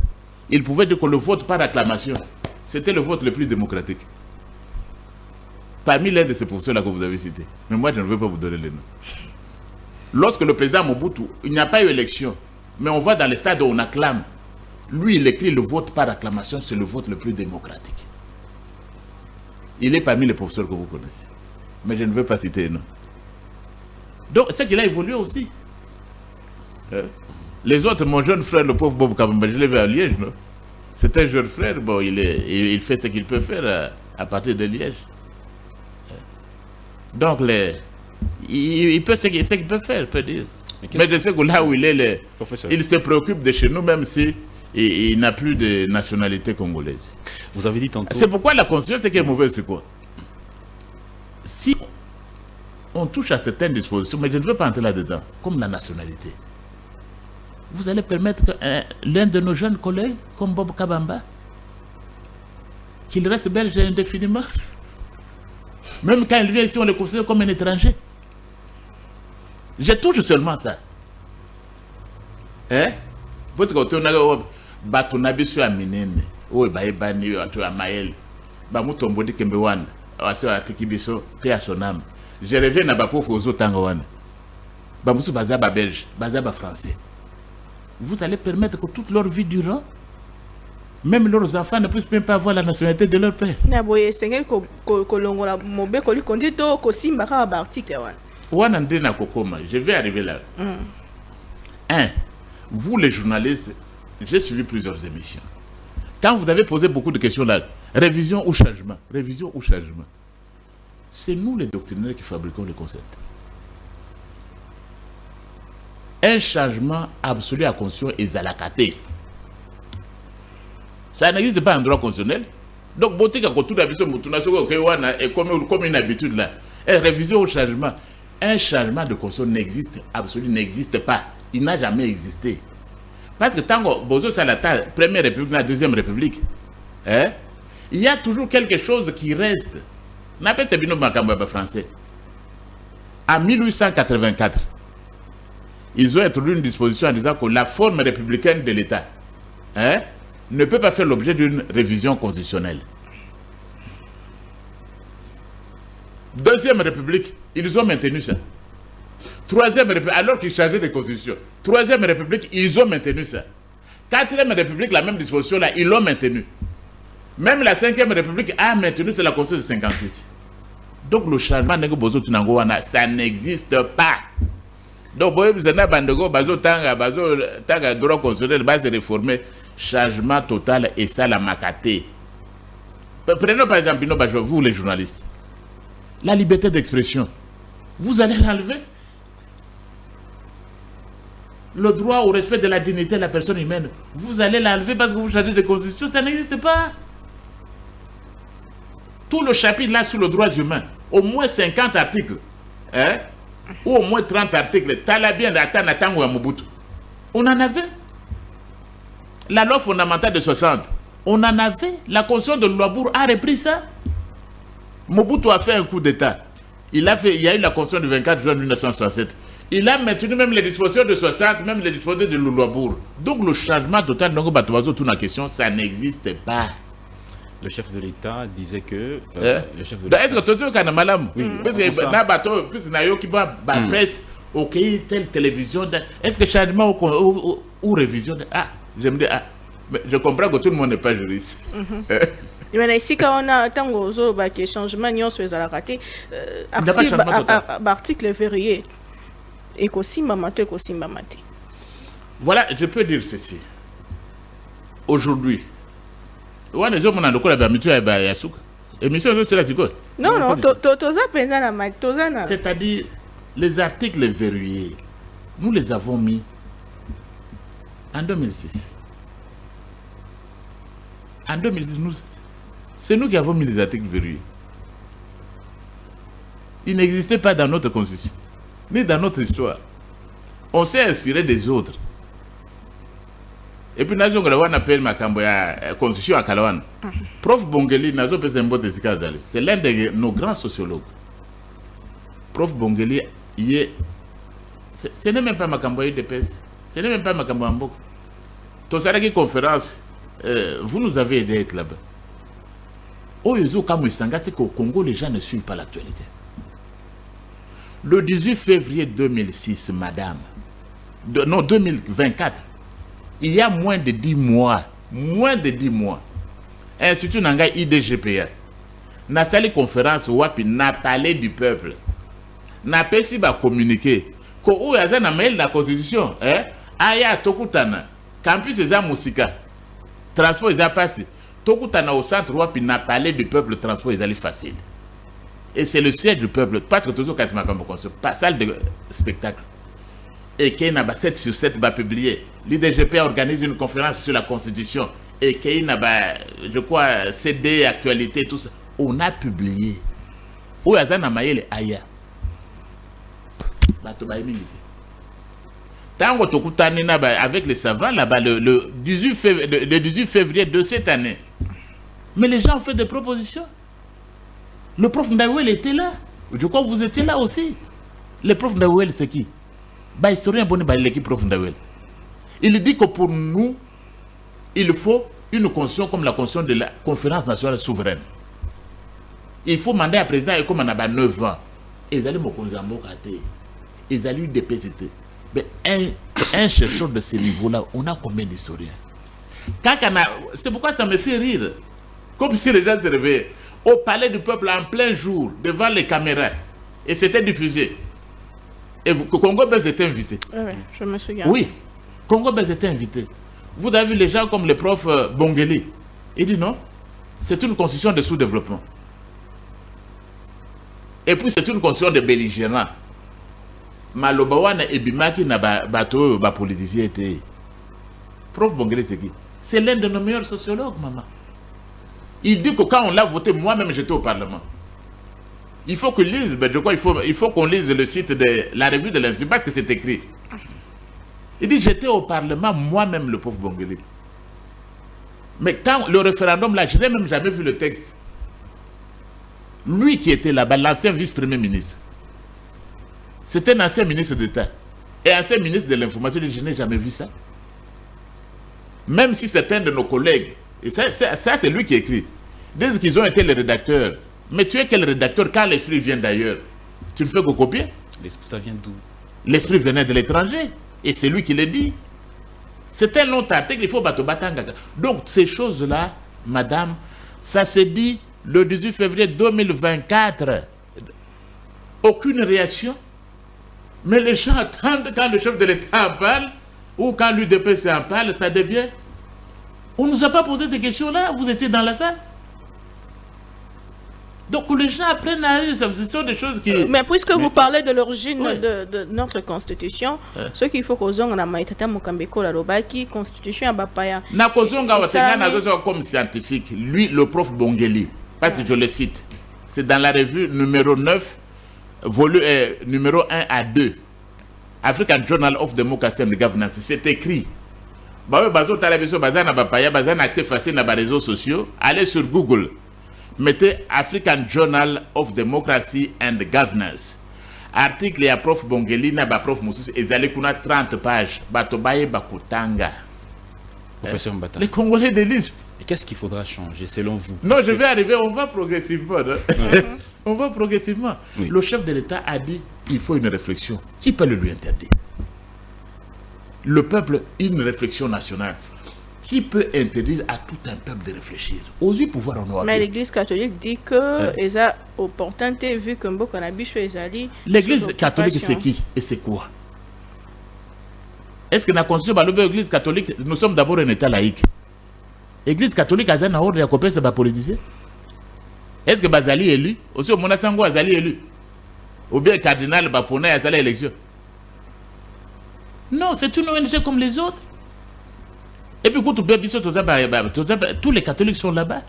il pouvait dire que le vote par acclamation, c'était le vote le plus démocratique. Parmi l'un de ces professeurs-là que vous avez cité. Mais moi, je ne veux pas vous donner les noms. Lorsque le président Mobutu, il n'y a pas eu élection, mais on va dans les stades où on acclame. Lui, il écrit le vote par acclamation, c'est le vote le plus démocratique. Il est parmi les professeurs que vous connaissez. Mais je ne veux pas citer non. Donc, c'est qu'il a évolué aussi. Les autres, mon jeune frère, le pauvre Bob Kabamba, je l'ai vu à Liège, non? C'est un jeune frère, bon, il fait ce qu'il peut faire à partir de Liège. Donc, il peut ce qu'il peut faire, je peux dire. Mais de ce que là où il est, il se préoccupe de chez nous, même si il n'a plus de nationalité congolaise. Vous avez dit tantôt... C'est pourquoi la constitution, c'est qu'elle est mauvaise, c'est quoi? Si on touche à certaines dispositions, mais je ne veux pas entrer là-dedans, comme la nationalité, vous allez permettre que l'un de nos jeunes collègues, comme Bob Kabamba, qu'il reste belge indéfiniment. Même quand il vient ici, on le considère comme un étranger. Je touche seulement ça. Hein? Parce que tu as batunabi sur Aminene, ou Baïbani, ou Amael, Bamutombodi Kembewan, ou Atikibiso, paix à son âme. Je reviens à Bapo Fozo Tangowan. Bamusu Bazaba belge, Bazaba français. Vous allez permettre que toute leur vie durant, même leurs enfants ne puissent même pas avoir la nationalité de leur père. Je vais arriver là. 1. Vous les journalistes, j'ai suivi plusieurs émissions. Quand vous avez posé beaucoup de questions là, révision ou changement, révision ou changement, c'est nous les doctrinaires qui fabriquons le concept. un changement absolu à constitution et à la caté. Ça n'existe pas en droit constitutionnel. Donc, beauté quand tout d'habitude, est comme une habitude là. Et révision au changement. Un changement de constitution n'existe absolument, n'existe pas. Il n'a jamais existé. Parce que tant que Bozo Salata, première république, la deuxième république, hein, il y a toujours quelque chose qui reste. On appelle ça Bino Makamba français. En 1884, ils ont introduit une disposition en disant que la forme républicaine de l'État, hein, ne peut pas faire l'objet d'une révision constitutionnelle. Deuxième république, ils ont maintenu ça. Troisième république, alors qu'ils changeaient de constitution. Troisième république, ils ont maintenu ça. Quatrième république, la même disposition là, ils l'ont maintenu. Même la cinquième république a maintenu, c'est la constitution de 58. Donc le changement de Bozo Tunangoana, ça n'existe pas. Donc, vous avez bandego, bazo tanga droit constitutionnel, base réformé, changement total et ça la macaté. Prenons par exemple, vous les journalistes, la liberté d'expression, vous allez l'enlever. Le droit au respect de la dignité de la personne humaine, vous allez l'enlever parce que vous changez de constitution, ça n'existe pas. Tout le chapitre là sur le droit humain, au moins 50 articles, hein, ou au moins 30 articles, Talabien d'Atanatango à Mobutu. On en avait. La loi fondamentale de 60, on en avait. La constitution de Louabourg a repris ça. Mobutu a fait un coup d'État. Il y a eu la constitution du 24 juin 1967. Il a maintenu même les dispositions de 60, même les dispositions de Louabourg. Donc le changement total, toute la question, ça n'existe pas. Le chef de l'État disait que... le chef de l'État... Est-ce que tu as un malade? Oui. Parce que na bateau, plus na yo qui va presse, ok, telle télévision, est-ce que changement ou révision? Ah, je me dis, ah, mais je comprends que tout le monde n'est pas juriste. Mais ici, quand on a tant de changements, on se les a ratés. Article verrouillé. Voilà, je peux dire ceci. Aujourd'hui, non, c'est-à-dire les articles verrouillés, nous les avons mis en 2006. En 2010, c'est nous qui avons mis les articles verrouillés. Ils n'existaient pas dans notre constitution, ni dans notre histoire. On s'est inspiré des autres. Et puis, on appelle ma constitution à Kalawan. Prof Bongeli, c'est l'un de nos grands sociologues. Prof Bongeli, ce n'est même pas ma campagne de pèse. Ce n'est même pas ma campagne. Tosaraki conférence, vous nous avez aidé à être là-bas. C'est qu'au Congo, les gens ne suivent pas l'actualité. Le 18 février 2006, madame, non, 2024, il y a moins de 10 mois, Institut Nanga IDGPA, n'a sali conférence wapi n'a parlé du peuple, n'a pas si va communiquer, ko ou yaza na mail la constitution, aya tokutana, campus eza musika, transport eza passé, tokutana au centre wapi n'a parlé du peuple, transport eza facile. Et c'est le siège du peuple, parce que toujours quand tu m'as pas salle de spectacle. Et qu'il y a 7 sur 7 va publier. L'IDGP organise une conférence sur la Constitution. Et qu'il y a, je crois, CD, actualité, tout ça. On a publié. Où est-ce qu'on a maillé aya? Avec les savants là-bas, le 18 février de cette année. Mais les gens ont fait des propositions. Le prof Ndawel était là. Je crois que vous étiez là aussi. Le prof Ndawel, c'est qui? Historien bonne l'équipe prof Ndawel. Il dit que pour nous, il faut une constitution comme la constitution de la conférence nationale souveraine. Il faut demander à président et comme on a 9 ans. Ils allaient ils allaient eu des PCT. Mais un chercheur de ce niveau-là, on a combien d'historiens? C'est pourquoi ça me fait rire. Comme si les gens se réveillaient au palais du peuple en plein jour, devant les caméras. Et c'était diffusé. Et Congo Belge était invité. Oui, je me souviens. Oui, Congo Belge était invité. Vous avez vu les gens comme le prof Bongeli. Il dit non, c'est une constitution de sous-développement. Et puis c'est une constitution de belligérants. Malobawana et Bimaki na bateau ba politicien était. Prof Bongele c'est qui? C'est l'un de nos meilleurs sociologues, maman. Il dit que quand on l'a voté, moi-même j'étais au Parlement. Il faut que lise, ben, je crois il faut qu'on lise le site de la revue de l'Institut parce que c'est écrit. Il dit j'étais au Parlement, moi-même le prof Bongele. Mais quand le référendum là, je n'ai même jamais vu le texte. Lui qui était là-bas, l'ancien vice-premier ministre. C'était un ancien ministre d'État. Et ancien ministre de l'Information, je n'ai jamais vu ça. Même si c'est un de nos collègues, et ça c'est lui qui écrit, disent qu'ils ont été les rédacteurs. Mais tu es quel rédacteur quand l'esprit vient d'ailleurs? Tu ne fais que copier? Ça vient d'où? L'esprit venait de l'étranger. Et c'est lui qui le dit. C'est un long article, il faut battre batanga. Donc ces choses-là, madame, ça s'est dit le 18 février 2024. Aucune réaction. Mais les gens attendent quand le chef de l'État en parle, ou quand l'UDPC en parle, ça devient... On ne nous a pas posé ces questions-là, vous étiez dans la salle. Donc les gens apprennent à lire, ce sont des choses qui... Mais puisque vous parlez de l'origine de notre constitution, ce qu'il faut qu'on ait na maitata mukambeko la robaki constitution ya bapaya. Na kozonga watengana comme scientifique, lui le prof Bongeli, parce que je le cite, c'est dans la revue numéro 9, volume numéro 1 à 2, African Journal of Democracy and Governance, c'est écrit. Bazo télévision bazana bapaya, bazana accès facile na réseaux sociaux, allez sur Google. Mettez African Journal of Democracy and Governance. Article ya prof Bongeli na ba prof Moussous ezali kuna 30 pages. Batobaye bakutanga. Professeur Mbata. Les Congolais délisent. Et qu'est-ce qu'il faudra changer selon vous? Non, je vais arriver, on va progressivement. On va progressivement. Oui. Le chef de l'État a dit qu'il faut une réflexion. Qui peut le lui interdire? Le peuple, une réflexion nationale. Qui peut interdire à tout un peuple de réfléchir? Aux pouvoir en Mais l'Église catholique dit que les a opportunité vu que Mboko Nabicho ezali. L'Église catholique c'est qui et c'est quoi? Est-ce que dans la constitution de l'Église catholique, nous sommes d'abord un État laïque? L'Église catholique a un ordre de copier ses politiciens? Est-ce que Bazali est élu? Aussi au Monasango Azali est élu? Ou bien cardinal Bapona a à l'élection? Non, c'est une ONG comme les autres. Et puis, tous les catholiques sont là-bas.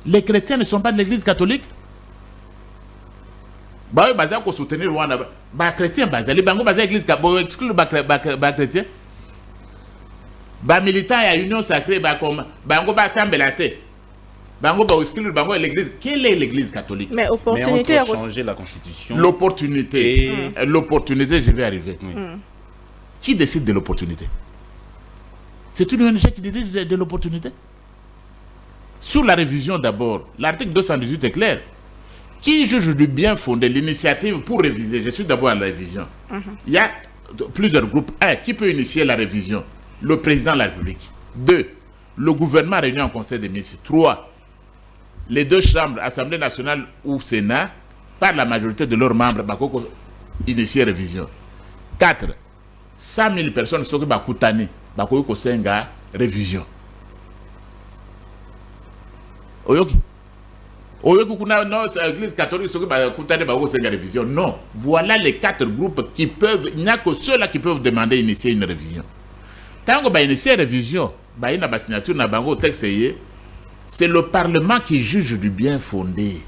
Les chrétiens ne sont pas de l'église catholique. Bah oui, bah pour soutenir Rwanda. Bah chrétien, bah les bango, bah l'église catholique, exclure bah chrétien. Bah militant à union sacrée, bah comme bango bah sambelate. Bango bah exclure bango l'église. Quelle est l'église catholique? Mais opportunité à changer la constitution. L'opportunité. L'opportunité, je vais arriver. Oui. Qui décide de l'opportunité? C'est une ONG qui décide de l'opportunité. Sur la révision d'abord, l'article 218 est clair. Qui juge du bien fondé l'initiative pour réviser? Je suis d'abord à la révision. Il y a plusieurs groupes. 1. Qui peut initier la révision? Le président de la République. 2. Le gouvernement réuni en conseil des ministres. 3. Les deux chambres, Assemblée nationale ou Sénat, par la majorité de leurs membres, initier la révision. 4. 100 000 personnes sont Bakutani. Bakoyoko senga révision. Oyoki. Oyoki kuna non l'église catholique soki bakutane bako senga révision. Non, voilà les 4 groupes qui peuvent, il n'y a que ceux-là qui peuvent demander initier une révision. Tant que initier une révision, ina ba signature na bango texte c'est le parlement qui juge du bien fondé.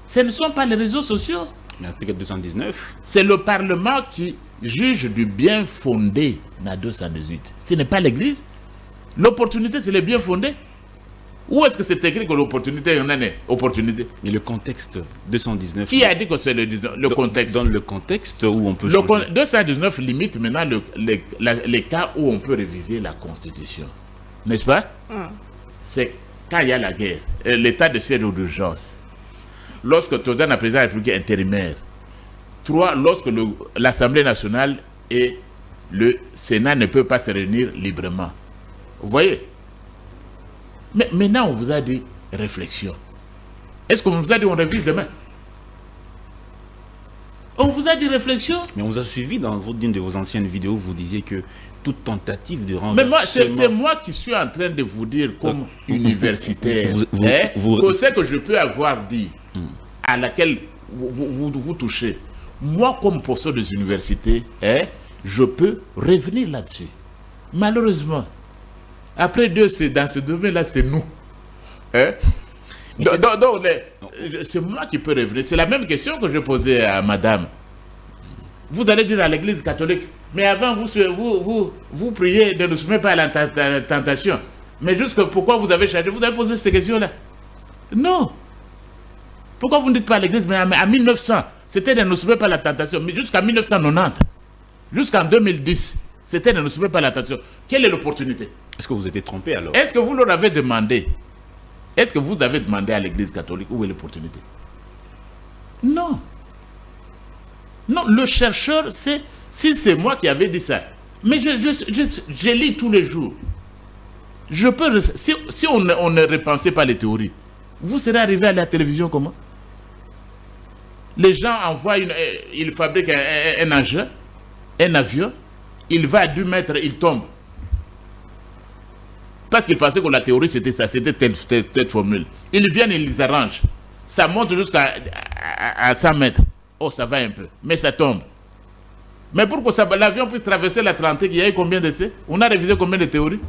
Ce ne sont pas les réseaux sociaux. L'article 219. C'est le parlement qui juge du bien fondé dans 218. Ce n'est pas l'église. L'opportunité, c'est le bien fondé. Où est-ce que c'est écrit que l'opportunité, il y en a une opportunité? Mais le contexte 219. Qui a dit que c'est le contexte? Dans le contexte où on peut changer. Le 219 limite maintenant les cas où on peut réviser la Constitution. N'est-ce pas? C'est quand il y a la guerre, l'état de siège ou d'urgence. Lorsque Tozan a président de la République intérimaire. 3. Lorsque l'Assemblée nationale et le Sénat ne peuvent pas se réunir librement. Vous voyez? Mais maintenant, on vous a dit réflexion. Est-ce qu'on vous a dit on révise demain? On vous a dit réflexion. Mais on vous a suivi dans une de vos anciennes vidéos, vous disiez que toute tentative de rendre... Mais moi, c'est moi qui suis en train de vous dire comme universitaire. Vous ce que je peux avoir dit, à laquelle vous touchez. Moi, comme professeur des universités, je peux revenir là-dessus. Malheureusement, après Dieu, dans ce domaine-là, c'est nous. Donc, c'est moi qui peux revenir. C'est la même question que je posais à madame. Vous allez dire à l'église catholique, mais avant, vous priez, ne nous soumettez pas à la tentation. Mais jusque pourquoi vous avez changé? Vous avez posé ces questions-là? Non. Pourquoi vous ne dites pas à l'église, mais à 1900, c'était de ne nous soumettre pas à la tentation. Mais jusqu'à 1990, jusqu'en 2010, c'était de ne nous soumettre pas à la tentation. Quelle est l'opportunité? Est-ce que vous étiez trompé alors? Est-ce que vous leur avez demandé? Est-ce que vous avez demandé à l'église catholique où est l'opportunité? Non. Non, le chercheur, si c'est moi qui avais dit ça, mais je lis tous les jours. Je peux, si on ne repensait pas les théories, vous serez arrivé à la télévision comment? Les gens envoient, ils fabriquent un engin, un avion, il va à 2 mètres, il tombe. Parce qu'ils pensaient que la théorie c'était ça, c'était telle formule. Ils viennent, ils les arrangent. Ça monte jusqu'à 100 mètres. Oh, ça va un peu, mais ça tombe. Mais pour que l'avion puisse traverser l'Atlantique, il y a eu combien d'essais? On a révisé combien de théories?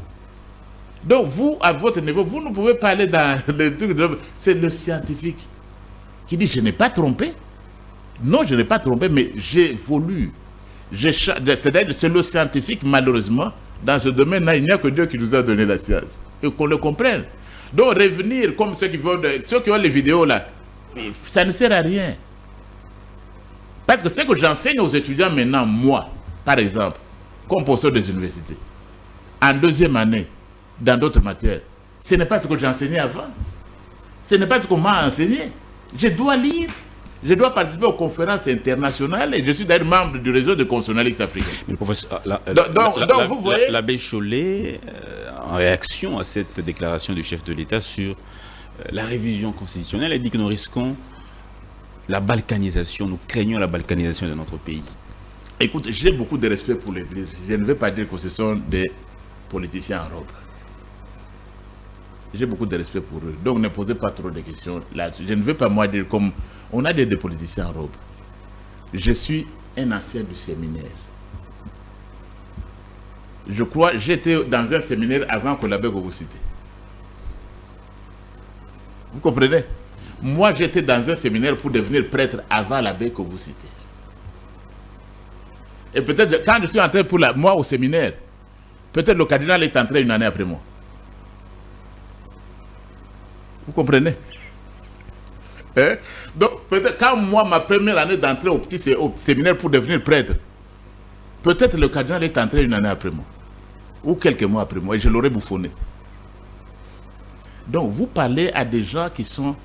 Donc vous, à votre niveau, vous ne pouvez pas aller dans le truc de... C'est le scientifique qui dit, je n'ai pas trompé. Non, je n'ai pas trompé, mais j'ai voulu. C'est le scientifique, malheureusement, dans ce domaine-là, il n'y a que Dieu qui nous a donné la science. Et qu'on le comprenne. Donc revenir comme ceux qui ont les vidéos là, ça ne sert à rien. Parce que ce que j'enseigne aux étudiants maintenant, moi, par exemple, comme professeur des universités, en 2e année, dans d'autres matières, ce n'est pas ce que j'enseignais avant. Ce n'est pas ce qu'on m'a enseigné. Je dois lire. Je dois participer aux conférences internationales et je suis d'ailleurs membre du réseau de constitutionnalistes africains. Mais le professeur, vous voyez... L'abbé Chollet, en réaction à cette déclaration du chef de l'État sur la révision constitutionnelle, a dit que nous risquons la balkanisation, nous craignons la balkanisation de notre pays. Écoute, j'ai beaucoup de respect pour l'Église. Je ne veux pas dire que ce sont des politiciens en robe. J'ai beaucoup de respect pour eux. Donc ne posez pas trop de questions là-dessus. Je ne veux pas moi dire comme... On a des politiciens en robe. Je suis un ancien du séminaire. Je crois, j'étais dans un séminaire avant que l'abbé vous cite. Vous comprenez? Moi, j'étais dans un séminaire pour devenir prêtre avant l'abbé que vous citez. Et peut-être, quand je suis entré moi au séminaire, peut-être le cardinal est entré 1 année après moi. Vous comprenez? Donc, peut-être quand moi, ma première année d'entrée au séminaire pour devenir prêtre, peut-être le cardinal est entré 1 année après moi. Ou quelques mois après moi, et je l'aurais bouffonné. Donc, vous parlez à des gens qui sont...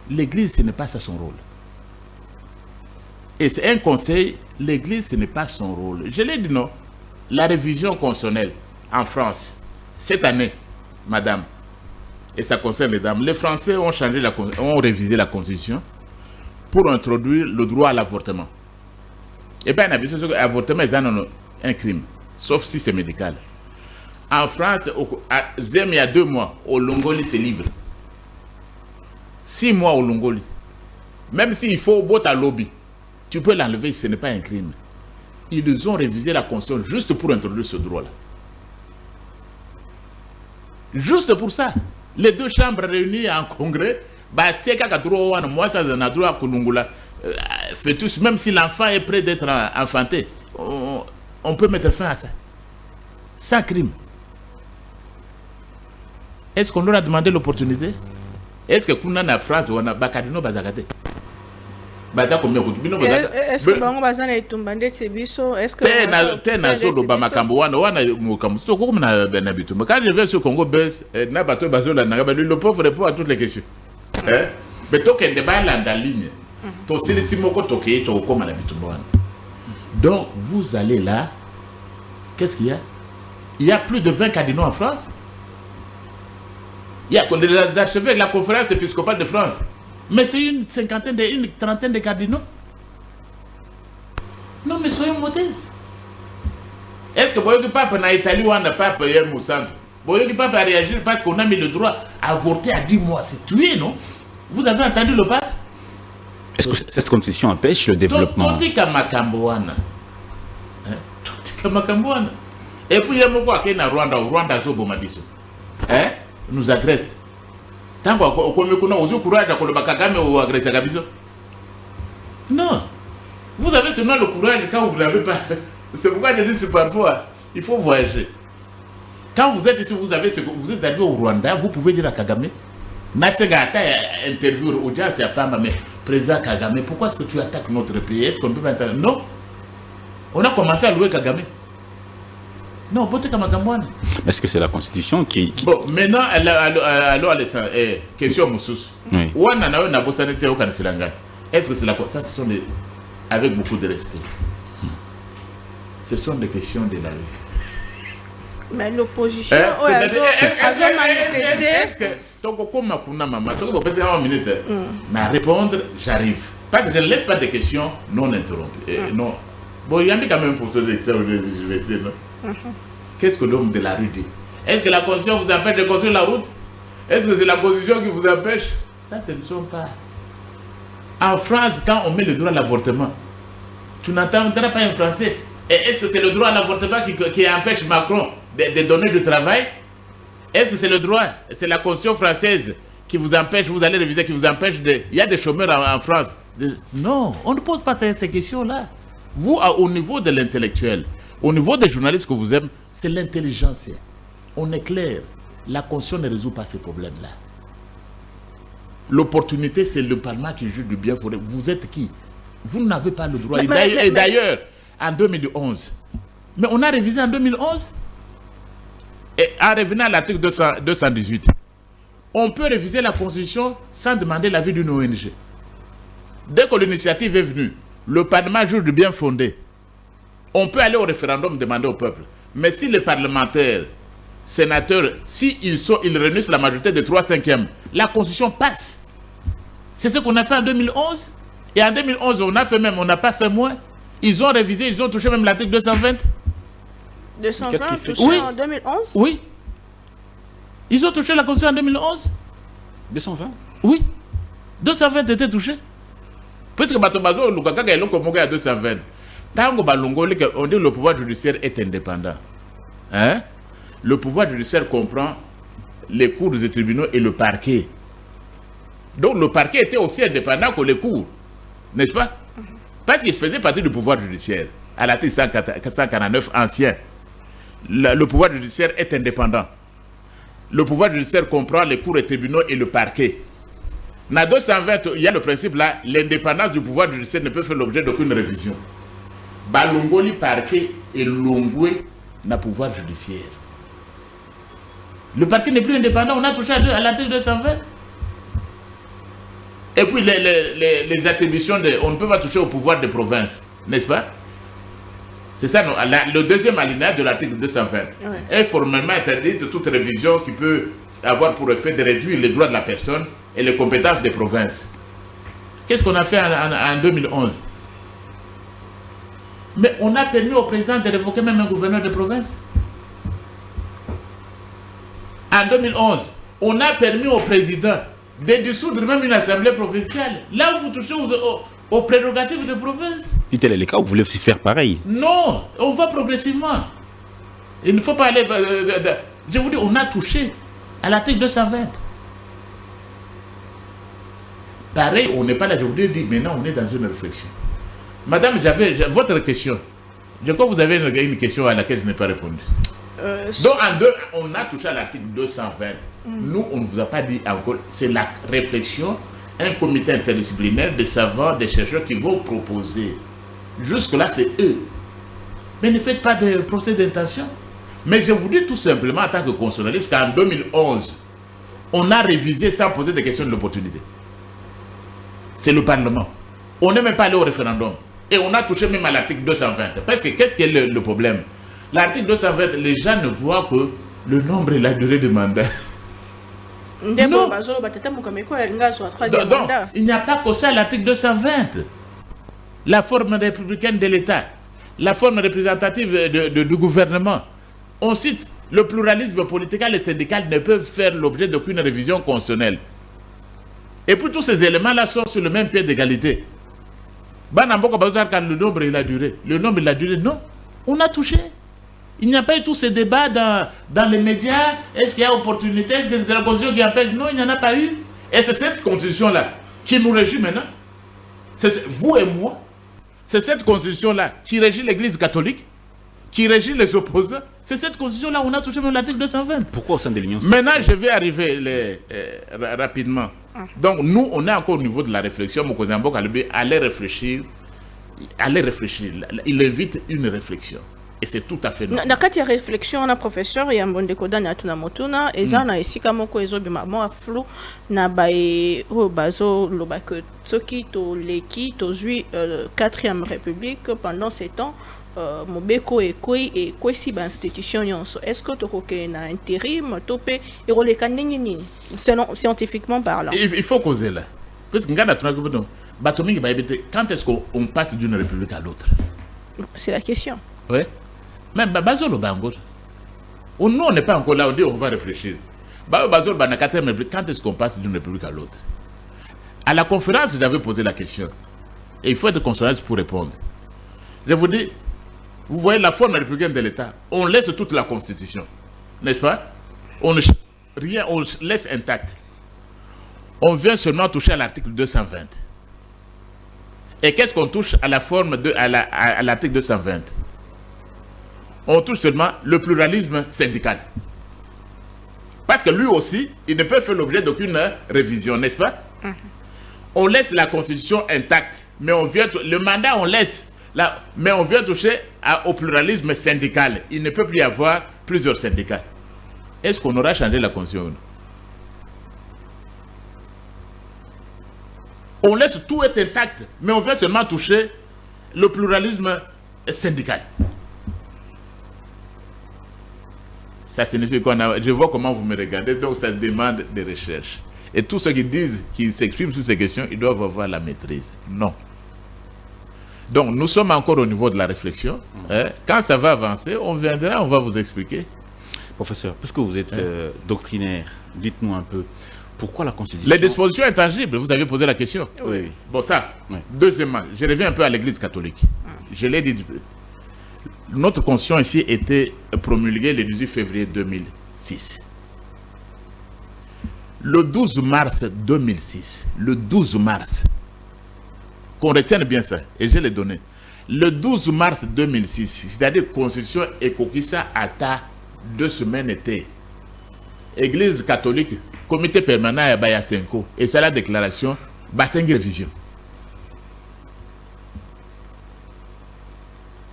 L'Église, ce n'est pas ça son rôle. Et c'est un conseil, l'Église, ce n'est pas son rôle. Je l'ai dit non. La révision constitutionnelle en France, cette année, madame, et ça concerne les dames, les Français ont révisé la Constitution pour introduire le droit à l'avortement. Et bien, l'avortement est un crime, sauf si c'est médical. En France, il y a 2 mois, au Longoli, c'est libre. 6 mois au Longoli. Même s'il faut botter à lobby, tu peux l'enlever, ce n'est pas un crime. Ils ont révisé la Constitution juste pour introduire ce droit-là. Juste pour ça. Les 2 chambres réunies en congrès, moi ça n'a droit à Kulungula, fœtus, même si l'enfant est prêt d'être enfanté, on peut mettre fin à ça. Sans crime. Est-ce qu'on leur a demandé l'opportunité? Est-ce que Kuna na France ou na Bakadino Bazakate? Est-ce que bango bazana etumba ndetse biso? Est-ce que tena solo bamakambo wana mukambo so comme na bitumba. Quand je vais sur Congo Base na bato bazola na le pauvre répond à toutes les questions. Mais to kende ba landa ligne. To sili simoko toke to koma na bitumba wana. Donc vous allez là, qu'est-ce qu'il y a? Il y a plus de 20 cardinaux en France. Il y a les archevêques de la conférence épiscopale de France. Mais c'est une trentaine de cardinaux. Non, mais soyons modestes. Est-ce que le pape en Italie ou en pape hier Moussantre, le pape a réagi parce qu'on a mis le droit à avorter à 10 mois, c'est tué, non? Vous avez entendu le pape? Est-ce que cette constitution empêche le développement? Totika Makamboana. Totika Makamboana. Et puis il y a beaucoup qui na Rwanda, Rwanda zo bomadiso. Nous agresse. Tant qu'on kuna ozo courage ko le Kagame ou agresse Kabiso. Non. Vous avez seulement le courage quand vous l'avez pas. C'est pourquoi je dis parfois il faut voyager. Quand vous êtes ici, vous êtes arrivé au Rwanda, vous pouvez dire à Kagame, Nasegata interview audience à Pama, mais président Kagame, pourquoi est-ce que tu attaques notre pays? Est-ce qu'on peut pas intervenir? Non. On a commencé à louer Kagame. Non, Bote Kamakamwana. Est-ce que c'est la constitution qui... Bon, maintenant, alors, question Moussous. Oui. Est-ce que c'est la constitution? Ce sont des... Avec beaucoup de respect. Ce sont des questions de la rue. Mais l'opposition, a manifesté. Est-ce que, donc, comme Makuna Mama, si vous pouvez en minute, à répondre, j'arrive. Pas que je ne laisse pas de questions non interrompues. Non. Bon, il y a quand même pour ceux de l'université, non? Qu'est-ce que l'homme de la rue dit? Est-ce que la constitution vous empêche de construire la route? Est-ce que c'est la constitution qui vous empêche? Ça, ce ne sont pas. En France, quand on met le droit à l'avortement, tu n'entendras pas un Français. Et est-ce que c'est le droit à l'avortement qui empêche Macron de donner du travail? Est-ce que c'est le droit, c'est la constitution française qui vous empêche, vous allez réviser, qui vous empêche de... Il y a des chômeurs en France. Non, on ne pose pas ces questions-là. Vous, au niveau de l'intellectuel, au niveau des journalistes que vous aimez, c'est l'intelligence. On est clair. La constitution ne résout pas ces problèmes-là. L'opportunité, c'est le Parlement qui juge du bien fondé. Vous êtes qui? Vous n'avez pas le droit. Et d'ailleurs, en 2011, mais on a révisé en 2011. Et en revenant à l'article 218, on peut réviser la Constitution sans demander l'avis d'une ONG. Dès que l'initiative est venue, le Parlement juge du bien fondé. On peut aller au référendum demander au peuple. Mais si les parlementaires, sénateurs, s'ils réunissent la majorité de 3/5, la Constitution passe. C'est ce qu'on a fait en 2011. Et en 2011, on a fait même, on n'a pas fait moins. Ils ont révisé, ils ont touché même l'article 220. 220 touché oui. En 2011? Oui. Ils ont touché la Constitution en 2011. 220? Oui. 220 étaient touchés. Parce que Batobazo, Lukaka, il a 220. Tango Balongoli, on dit que le pouvoir judiciaire est indépendant. Hein? Le pouvoir judiciaire comprend les cours des tribunaux et le parquet. Donc le parquet était aussi indépendant que les cours. N'est-ce pas? Parce qu'il faisait partie du pouvoir judiciaire. À l'article 149 ancien. Le pouvoir judiciaire est indépendant. Le pouvoir judiciaire comprend les cours et tribunaux et le parquet. Dans 220, il y a le principe là, l'indépendance du pouvoir judiciaire ne peut faire l'objet d'aucune révision. Balongoli parquet et Longwe n'a pouvoir judiciaire. Le parquet n'est plus indépendant, on a touché à l'article 220. Et puis les attributions, on ne peut pas toucher au pouvoir des provinces, n'est-ce pas? C'est ça, non? Le deuxième alinéa de l'article 220 est formellement interdit de toute révision qui peut avoir pour effet de réduire les droits de la personne et les compétences des provinces. Qu'est-ce qu'on a fait en 2011? Mais on a permis au président de révoquer même un gouverneur de province. En 2011, on a permis au président de dissoudre même une assemblée provinciale. Là où vous touchez aux prérogatives de province. Dit-elle les cas, vous voulez aussi faire pareil? Non, on va progressivement. Il ne faut pas aller... je vous dis, on a touché à l'article 220. Pareil, on n'est pas là, je vous ai dit, maintenant on est dans une réflexion. Madame, j'avais votre question. Je crois que vous avez une question à laquelle je n'ai pas répondu. Donc, on a touché à l'article 220. Nous, on ne vous a pas dit encore. C'est la réflexion, un comité interdisciplinaire des savants, des chercheurs qui vont proposer. Jusque-là, c'est eux. Mais ne faites pas de procès d'intention. Mais je vous dis tout simplement, en tant que constitutionnaliste, qu'en 2011, on a révisé sans poser de questions de l'opportunité. C'est le Parlement. On n'est même pas allé au référendum. Et on a touché même à l'article 220. Parce que qu'est-ce qui est le problème? L'article 220, les gens ne voient que le nombre et la durée de mandat. Non. Donc, il n'y a pas que ça, l'article 220. La forme républicaine de l'État, la forme représentative du gouvernement. On cite le pluralisme politique et syndical ne peuvent faire l'objet d'aucune révision constitutionnelle. Et puis tous ces éléments-là sont sur le même pied d'égalité. Banamboka Bazar, quand le nombre il a duré. Le nombre il a duré, non. On a touché. Il n'y a pas eu tous ces débats dans les médias. Est-ce qu'il y a opportunité? Est-ce que c'est la constitution qui appelle? Non, il n'y en a pas eu. Et c'est cette constitution-là qui nous régit maintenant. C'est vous et moi. C'est cette constitution-là qui régit l'Église catholique, qui régit les opposants. C'est cette constitution-là, on a touché même l'article 220. Pourquoi au sein de l'Union? Maintenant, je vais arriver rapidement. Donc, nous, on est encore au niveau de la réflexion. Mokozambo Kalebe, allez réfléchir. Il invite une réflexion. Et c'est tout à fait normal. Na kati ya réflexion na professeur ya mbondeko dani atuna motuna eza na esika moko ezobima mo flou na bae o bazo lobaka soki to leki to zui 4e république pendant ces temps mobeko et kwesi ba institution nyonso. Est-ce que to koke na intérim topé et roleka ndenge nini scientifiquement parlant? Il faut causer là. Parce que ngana tuna ko batomingi ba ebete quand est-ce qu'on passe d'une république à l'autre? C'est la question. Ouais. Même Bazolo Bango. Nous, on n'est pas encore là, on dit on va réfléchir. Bazolo Bango, 4e république, quand est-ce qu'on passe d'une république à l'autre? À la conférence, j'avais posé la question. Et il faut être conscientieux pour répondre. Je vous dis, vous voyez la forme républicaine de l'État, on laisse toute la constitution. N'est-ce pas? On laisse intact. On vient seulement toucher à l'article 220. Et qu'est-ce qu'on touche à la forme à l'article 220? On touche seulement le pluralisme syndical. Parce que lui aussi, il ne peut faire l'objet d'aucune révision, n'est-ce pas? On laisse la constitution intacte, mais on vient le mandat on laisse, mais on vient toucher au pluralisme syndical. Il ne peut plus y avoir plusieurs syndicats. Est-ce qu'on aura changé la constitution? On laisse tout être intact, mais on vient seulement toucher le pluralisme syndical. Ça signifie qu'on a... Je vois comment vous me regardez, donc ça demande des recherches. Et tous ceux qui disent, qui s'expriment sur ces questions, ils doivent avoir la maîtrise. Non. Donc nous sommes encore au niveau de la réflexion. Quand ça va avancer, on viendra, on va vous expliquer. Professeur, puisque vous êtes doctrinaire, dites-nous un peu, pourquoi la Constitution... Les dispositions intangibles, vous avez posé la question. Oui. Bon ça, deuxièmement, je reviens un peu à l'Église catholique. Je l'ai dit... Notre constitution ici était promulguée le 18 février 2006. Le 12 mars 2006, le 12 mars, qu'on retienne bien ça, et je l'ai donné. Le 12 mars 2006, c'est-à-dire constitution et Kokissa Ata 2 semaines été. Église catholique, comité permanent à Bayasenko, et c'est la déclaration, Basengi révision.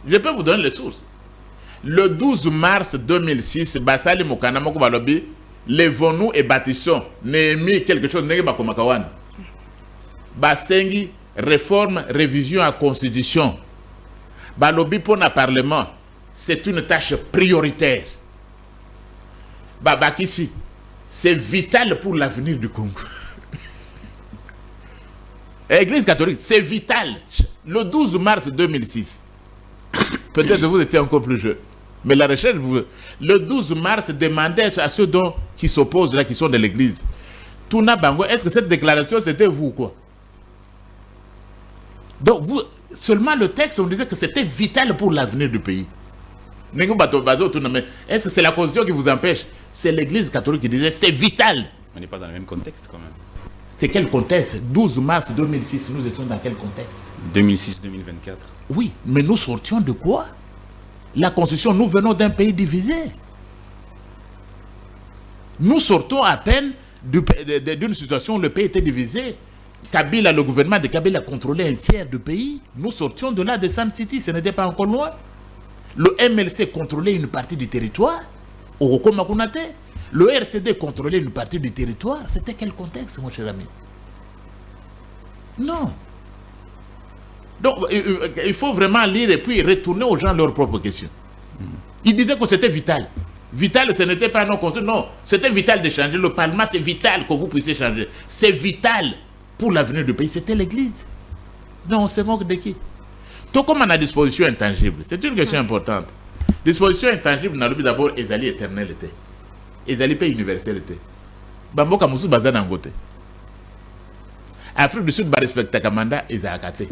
Je peux vous donner les sources. Le 12 mars 2006, Basali Mokana Moko Balobi, levons-nous et bâtissons. Néhémie quelque chose, Nege Bakomakawan. Basengi, réforme, révision à constitution. Balobi pour le Parlement, c'est une tâche prioritaire. Babakisi, c'est vital pour l'avenir du Congo. Église catholique, c'est vital. Le 12 mars 2006. Peut-être que vous étiez encore plus jeune. Mais la recherche, le 12 mars, demandait à ceux qui s'opposent, là, qui sont de l'église. Touna Bango, est-ce que cette déclaration, c'était vous ou quoi? Donc, seulement le texte, on disait que c'était vital pour l'avenir du pays. Est-ce que c'est la constitution qui vous empêche? C'est l'église catholique qui disait c'est vital. On n'est pas dans le même contexte quand même. C'est quel contexte? 12 mars 2006, nous étions dans quel contexte? 2006-2024. Oui, mais nous sortions de quoi? La constitution, nous venons d'un pays divisé. Nous sortons à peine d'une situation où le pays était divisé. Kabila, le gouvernement de Kabila contrôlait un tiers du pays. Nous sortions de là de Sun City, ce n'était pas encore loin. Le MLC contrôlait une partie du territoire. Au Rokomakunate. Le RCD contrôlait une partie du territoire. C'était quel contexte, mon cher ami? Non. Donc, il faut vraiment lire et puis retourner aux gens leurs propres questions. Ils disaient que c'était vital. Vital, ce n'était pas non constitution. Non, c'était vital de changer. Le Parlement, c'est vital que vous puissiez changer. C'est vital pour l'avenir du pays. C'était l'Église. Non, on se moque de qui? Tout comme on a disposition intangible. C'est une question importante. Disposition intangible, on a d'abord Ezali éternel était. Ezali paix universel était. Bamboka Moussou Bazan Angote. Afrique du Sud va respecter le mandat, ils ont accaté.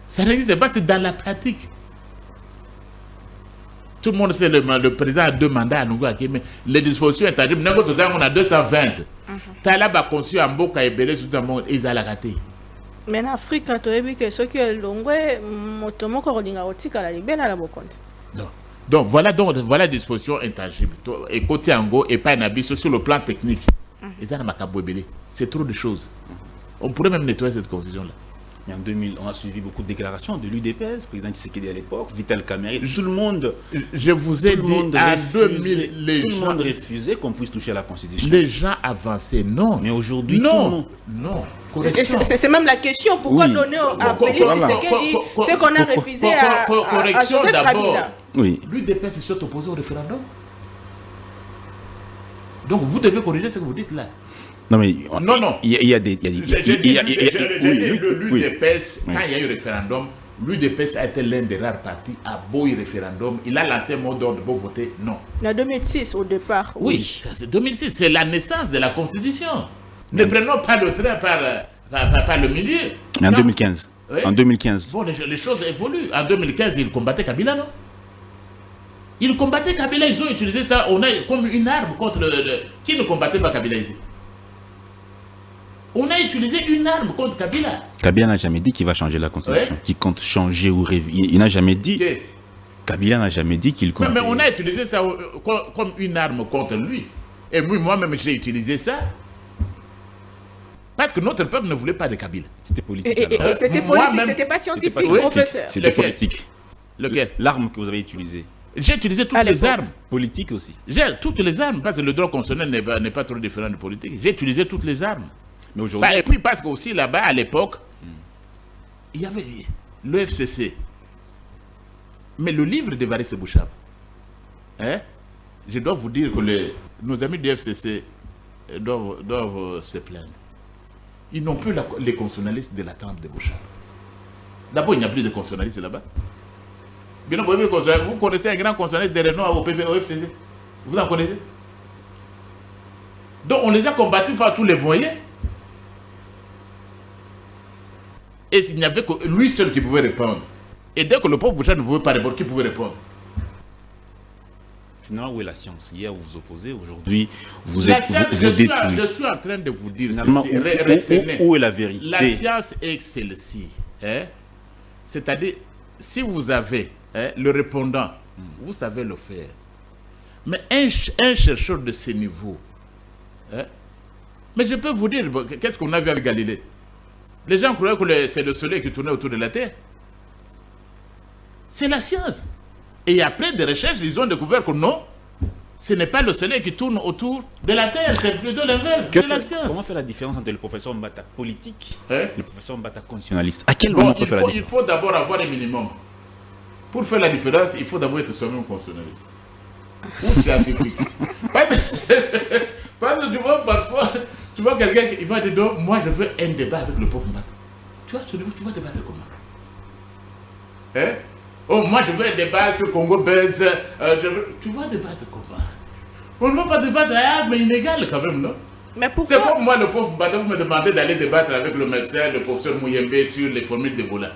Ça n'existe pas, c'est dans la pratique. Tout le monde sait le président a 2 mandats à nous, mais les dispositions intangibles, nous on a 220. Talab a conçu un beau caïbélé sur le monde, ils ont accaté. Mais en Afrique, tu as vu que ceux qui ont l'ongoué, motomo kolinga otika la libéra la bokonte. Donc voilà les dispositions intangibles. Et côté Ango et pas Nabiso sur le plan technique. C'est trop de choses. On pourrait même nettoyer cette constitution-là. Et en 2000, on a suivi beaucoup de déclarations de l'UDPS, président Tshisekedi à l'époque, Vital Kamerhe, tout le monde. Je vous ai dit, en 2000, tout le monde refusait qu'on puisse toucher à la Constitution. Les gens avançaient, non. Mais aujourd'hui, non. C'est même la question, pourquoi donner à Félix Tshisekedi ce qu'on a refusé à Joseph Kabila? Oui. L'UDPS s'est opposé au référendum. Donc vous devez corriger ce que vous dites là. Non, mais il y a des. L'UDPS, quand il y a eu référendum, l'UDPS a été l'un des rares partis à beau référendum. Il a lancé un mot d'ordre pour voter non. En 2006, au départ. Oui, c'est 2006, c'est la naissance de la Constitution. Ne prenons pas le train par le milieu. En 2015. Oui. En 2015. Bon, les choses évoluent. En 2015, ils combattaient Kabila, non? Ils combattaient Kabila, ils ont utilisé ça comme une arme contre Qui ne combattait pas Kabila ici? On a utilisé une arme contre Kabila. Kabila n'a jamais dit qu'il va changer la constitution, qu'il compte changer ou réviser. Il n'a jamais dit. Kabila n'a jamais dit qu'il compte. Mais on a utilisé ça comme une arme contre lui. Et moi-même, j'ai utilisé ça. Parce que notre peuple ne voulait pas de Kabila. C'était politique. C'était politique, c'était pas scientifique, professeur. C'était politique. Lequel? L'arme que vous avez utilisée. J'ai utilisé toutes les armes. Politique aussi. J'ai toutes les armes, parce que le droit constitutionnel n'est pas trop différent de politique. J'ai utilisé toutes les armes. Mais aujourd'hui... Et puis parce que aussi là-bas, à l'époque, il y avait le FCC. Mais le livre de Varis Bouchab, je dois vous dire que nos amis du FCC doivent se plaindre. Ils n'ont plus les constitutionnalistes de la trempe de Bouchab. D'abord, il n'y a plus de constitutionnalistes là-bas. Vous connaissez un grand constitutionnaliste de renom au FCC? Vous en connaissez? Donc on les a combattus par tous les moyens. Et il n'y avait que lui seul qui pouvait répondre. Et dès que le pauvre Bouchard ne pouvait pas répondre, qui pouvait répondre? Finalement, où est la science? Hier, vous vous opposez, aujourd'hui, vous détruisez. Je suis en train de vous dire, finalement, où est la vérité? La science est celle-ci. C'est-à-dire, si vous avez le répondant, vous savez le faire. Mais un chercheur de ce niveau, mais je peux vous dire, qu'est-ce qu'on a vu avec Galilée? Les gens croyaient que c'est le soleil qui tournait autour de la Terre. C'est la science. Et après des recherches, ils ont découvert que non, ce n'est pas le soleil qui tourne autour de la Terre, c'est plutôt l'inverse, c'est la science. Comment faire la différence entre le professeur Mbata politique et le professeur Mbata constitutionnaliste? À quel moment on peut faire la différence? Il faut d'abord avoir un minimum. Pour faire la différence, il faut d'abord être soi-même constitutionnaliste. Ou scientifique. Parce que tu vois, parfois, tu vois quelqu'un qui va dire donc, moi je veux un débat avec le pauvre Mbata. Tu vois, ce niveau, tu vas débattre comment? Oh, moi je veux un débat sur Congo Belge. Tu vas débattre comment? On ne va pas débattre à armes inégales quand même, non? Mais pourquoi? C'est comme moi, le pauvre Mbata, vous me demandez d'aller débattre avec le médecin, le professeur Mouyembe sur les formules d'Ebola.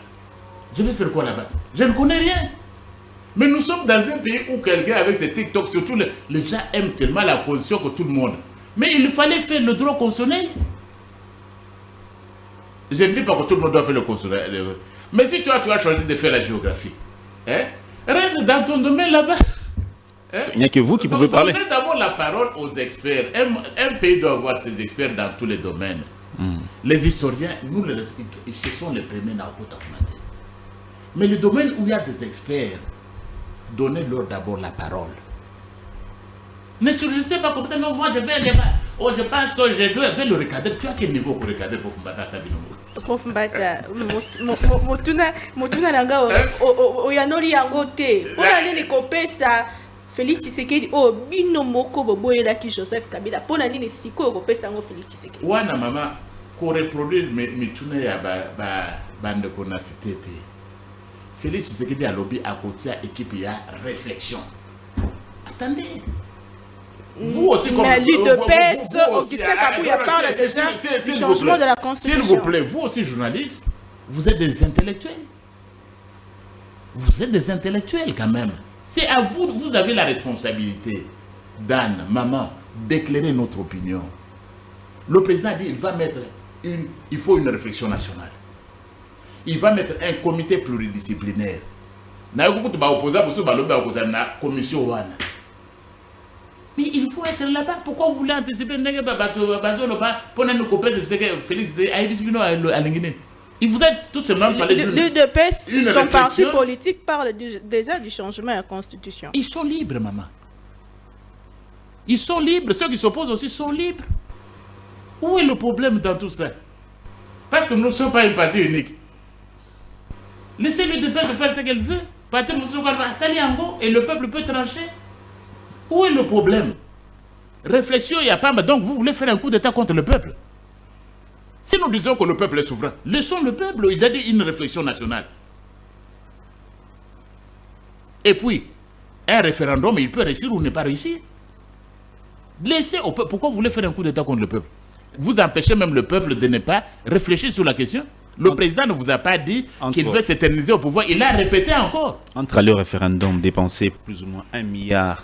Je vais faire quoi là-bas? Je ne connais rien. Mais nous sommes dans un pays où quelqu'un avec ses TikTok, surtout les gens aiment tellement la position que tout le monde. Mais il fallait faire le droit constitutionnel. Je ne dis pas que tout le monde doit faire le constitutionnel. Mais si tu as choisi de faire la géographie, reste dans ton domaine là-bas. Il n'y a que vous qui pouvez parler. Donnez d'abord la parole aux experts. Un pays doit avoir ses experts dans tous les domaines. Les historiens, nous, ce sont les premiers dans la communauté. Mais le domaine où il y a des experts, donnez-leur d'abord la parole. Ne surgissez pas comme ça, non, moi je vais un débat. Oh, je pense que je dois le regarder. Tu as quel niveau pour regarder pour Mbata Kabinongo? Prof Mbata, motuna nanga oyanoli yango te. Pona nini kopesa Félix Tshisekedi o bino moko boboyela ki Joseph Kabila. Pona nini siko kopesa yango Félix Tshisekedi? Wana mama ko reproduire mituna ya bande kona cité. Félix Tshisekedi a lobby à côté à équipe ya réflexion. Attendez. Vous aussi, comme mais l'UDPS, vous aussi, Augustin Kabouya parle déjà du s'il changement vous plaît, de la Constitution. S'il vous plaît, vous aussi, journalistes, vous êtes des intellectuels. Vous êtes des intellectuels quand même. C'est à vous, vous avez la responsabilité, Dan, maman, d'éclairer notre opinion. Le président a dit il faut une réflexion nationale. Il va mettre un comité pluridisciplinaire. Mais il faut être là-bas. Pourquoi vous voulez anticiper? Il vous a tout simplement parlé d'une L'UDPS, son parti réflexion. politique, parle déjà du changement de la Constitution. Ils sont libres, maman. Ils sont libres. Ceux qui s'opposent aussi sont libres. Où est le problème dans tout ça? Parce que nous ne sommes pas une partie unique. Laissez l'UDPS faire ce qu'elle veut. Parti et le peuple peut trancher. Où est le problème? Réflexion, il n'y a pas. Donc vous voulez faire un coup d'État contre le peuple? Si nous disons que le peuple est souverain, laissons le peuple, il a dit une réflexion nationale. Et puis, un référendum, il peut réussir ou ne pas réussir. Laissez au peuple. Pourquoi vous voulez faire un coup d'État contre le peuple? Vous empêchez même le peuple de ne pas réfléchir sur la question. Le président ne vous a pas dit qu'il veut s'éterniser au pouvoir. Il l'a répété encore. Entre aller au référendum, dépenser plus ou moins 1 milliard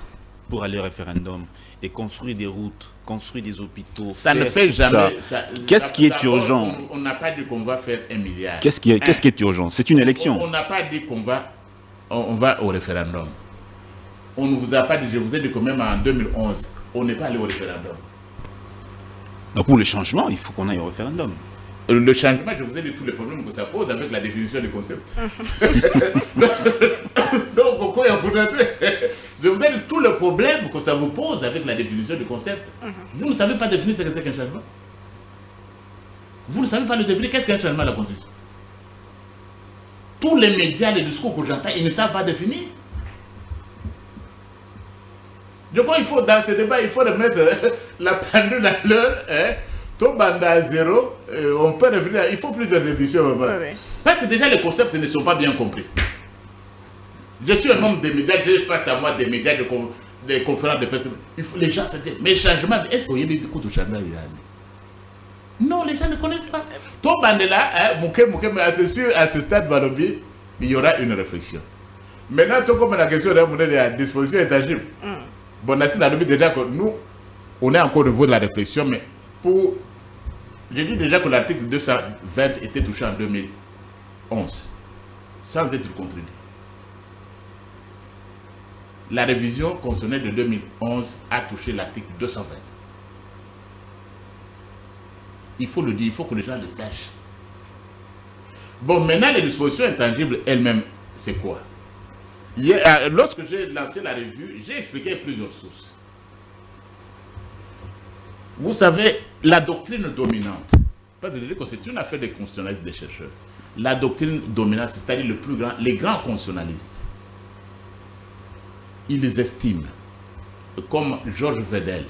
pour aller au référendum et construire des routes, construire des hôpitaux. Ça ne fait jamais. Qu'est-ce qui est urgent? On n'a pas dit qu'on va faire 1 milliard. Qu'est-ce qui est urgent? C'est une élection. On n'a pas dit qu'on va, on va au référendum. On ne vous a pas dit, je vous ai dit que même en 2011, on n'est pas allé au référendum. Donc pour le changement, il faut qu'on aille au référendum. Le changement, je vous ai dit tous les problèmes que ça pose avec la définition du concept. Donc, pourquoi je vous ai dit tous les problèmes que ça vous pose avec la définition du concept. Vous ne savez pas définir ce que c'est qu'un changement. Vous ne savez pas le définir. Qu'est-ce qu'un changement de la Constitution? Tous les médias, les discours que j'entends, ils ne savent pas définir. Je crois qu'il faut, dans ce débat, il faut remettre la pendule à l'heure. Tout banda à zéro, on peut revenir. Il faut plusieurs émissions. Oui. Parce que déjà, les concepts ne sont pas bien compris. Je suis un homme des médias, j'ai face à moi des médias, des conférences de presse. Les gens se disent, mais changement, est-ce qu'il y a des coups de changement? Non, les gens ne connaissent pas. Tout banda là, mais à ce stade, Balobi, il y aura une réflexion. Maintenant, tout comme la question de la disposition intangible. Bon, déjà que nous, on est encore au niveau de la réflexion, mais j'ai dit déjà que l'article 220 était touché en 2011, sans être contredit. La révision constitutionnelle de 2011 a touché l'article 220. Il faut le dire, il faut que les gens le sachent. Bon, maintenant, les dispositions intangibles elles-mêmes, c'est quoi? Lorsque j'ai lancé la revue, j'ai expliqué plusieurs sources. Vous savez, la doctrine dominante, parce que je dis que c'est une affaire des constitutionnalistes, des chercheurs. La doctrine dominante, c'est-à-dire les grands constitutionnalistes, ils estiment, comme Georges Vedel,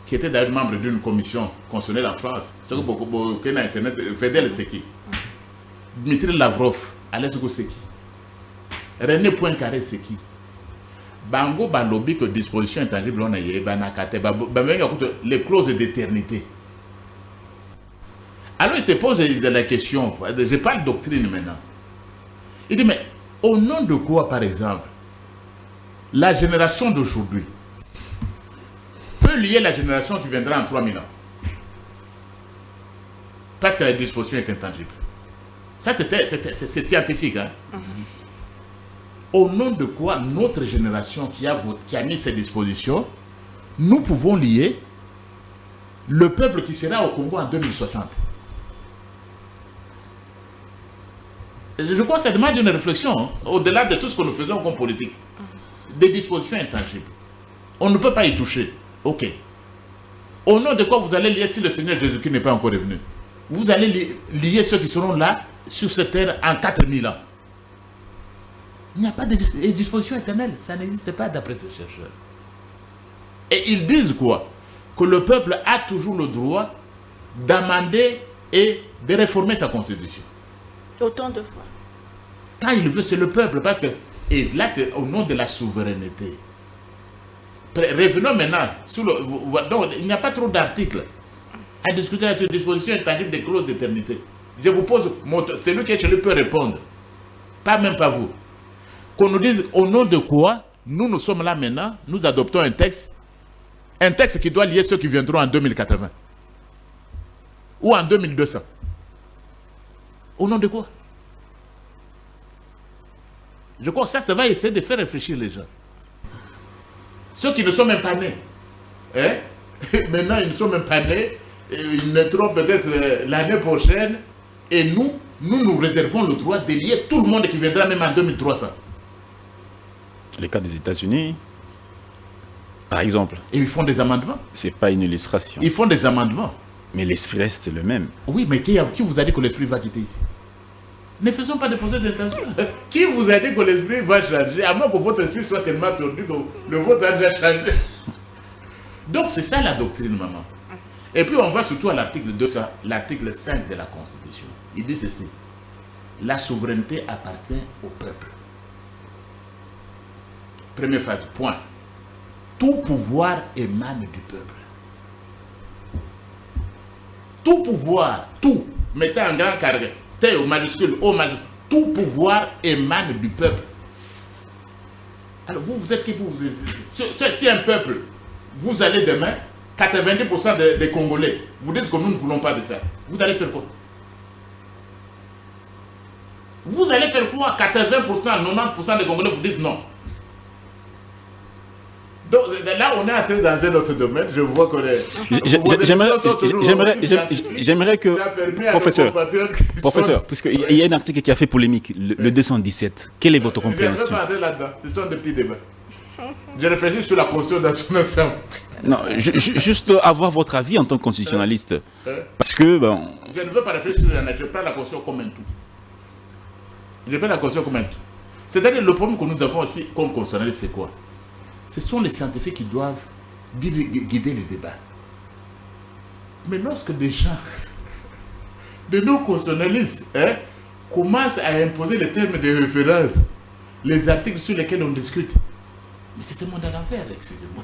qui était d'ailleurs membre d'une commission constitutionnelle en France, c'est que beaucoup sur Internet, Vedel c'est qui? Dmitri Lavrov, Alex c'est qui? René Poincaré c'est qui? Bango balobi que disposition intangible on a les clauses d'éternité. Alors il se pose la question, je parle doctrine maintenant. Il dit mais au nom de quoi par exemple la génération d'aujourd'hui peut lier la génération qui viendra en 3000 ans? Parce que la disposition est intangible. Ça c'est scientifique. Hein? Au nom de quoi notre génération qui a mis ces dispositions, nous pouvons lier le peuple qui sera au Congo en 2060. Je crois que ça demande une réflexion, hein, au-delà de tout ce que nous faisons comme politique. Des dispositions intangibles. On ne peut pas y toucher. Ok. Au nom de quoi vous allez lier si le Seigneur Jésus-Christ n'est pas encore revenu? Vous allez lier ceux qui seront là, sur cette terre, en 4000 ans. Il n'y a pas de disposition éternelle. Ça n'existe pas d'après ces chercheurs. Et ils disent quoi? Que le peuple a toujours le droit d'amender et de réformer sa constitution. Autant de fois. Quand il veut, c'est le peuple. Parce que, et là, c'est au nom de la souveraineté. Revenons maintenant. Donc, il n'y a pas trop d'articles à discuter à cette disposition intangible des clauses d'éternité. Je vous pose, celui qui est chez lui peut répondre. Pas même pas vous. Qu'on nous dise au nom de quoi nous sommes là maintenant, nous adoptons un texte qui doit lier ceux qui viendront en 2080 ou en 2200. Au nom de quoi? Je crois que ça va essayer de faire réfléchir les gens. Ceux qui ne sont même pas nés. Hein? Maintenant, ils ne sont même pas nés. Ils naîtront peut-être l'année prochaine. Et nous réservons le droit de lier tout le monde qui viendra même en 2300. Le cas des États-Unis, par exemple. Et ils font des amendements. C'est pas une illustration. Ils font des amendements. Mais l'esprit reste le même. Oui, mais qui vous a dit que l'esprit va quitter ici? Ne faisons pas de procès d'intention. Qui vous a dit que l'esprit va changer? À moins que votre esprit soit tellement tordu que le vôtre a déjà changé. Donc c'est ça la doctrine, maman. Et puis on va surtout à l'article 200, l'article 5 de la Constitution. Il dit ceci: la souveraineté appartient au peuple. Première phrase, point. Tout pouvoir émane du peuple. Tout pouvoir, tout, mettez en grand carré, T au majuscule, O majuscule, tout pouvoir émane du peuple. Alors vous êtes qui pour vous expliquer? Si un peuple, vous allez demain, 90% des Congolais, vous dites que nous ne voulons pas de ça. Vous allez faire quoi? Vous allez faire quoi? 80%, 90% des Congolais vous disent non. Donc là, on est entré dans un autre domaine. Je vois qu'on est. J'aimerais que. Professeur, puisqu'il y a un article qui a fait polémique, le 217. Quelle est votre compréhension? Je ne vais pas entrer là-dedans. Ce sont des petits débats. Je réfléchis sur la Constitution dans son ensemble. Non, juste avoir votre avis en tant que constitutionnaliste. Parce que. Bon... Je ne veux pas réfléchir sur la nature. Je prends la Constitution comme un tout. Je prends la Constitution comme un tout. C'est-à-dire, le problème que nous avons aussi comme constitutionnalistes, c'est quoi? Ce sont les scientifiques qui doivent guider les débats. Mais lorsque des gens, de nos constitutionnalistes, commencent à imposer les termes de référence, les articles sur lesquels on discute, mais c'est un monde à l'envers, excusez-moi.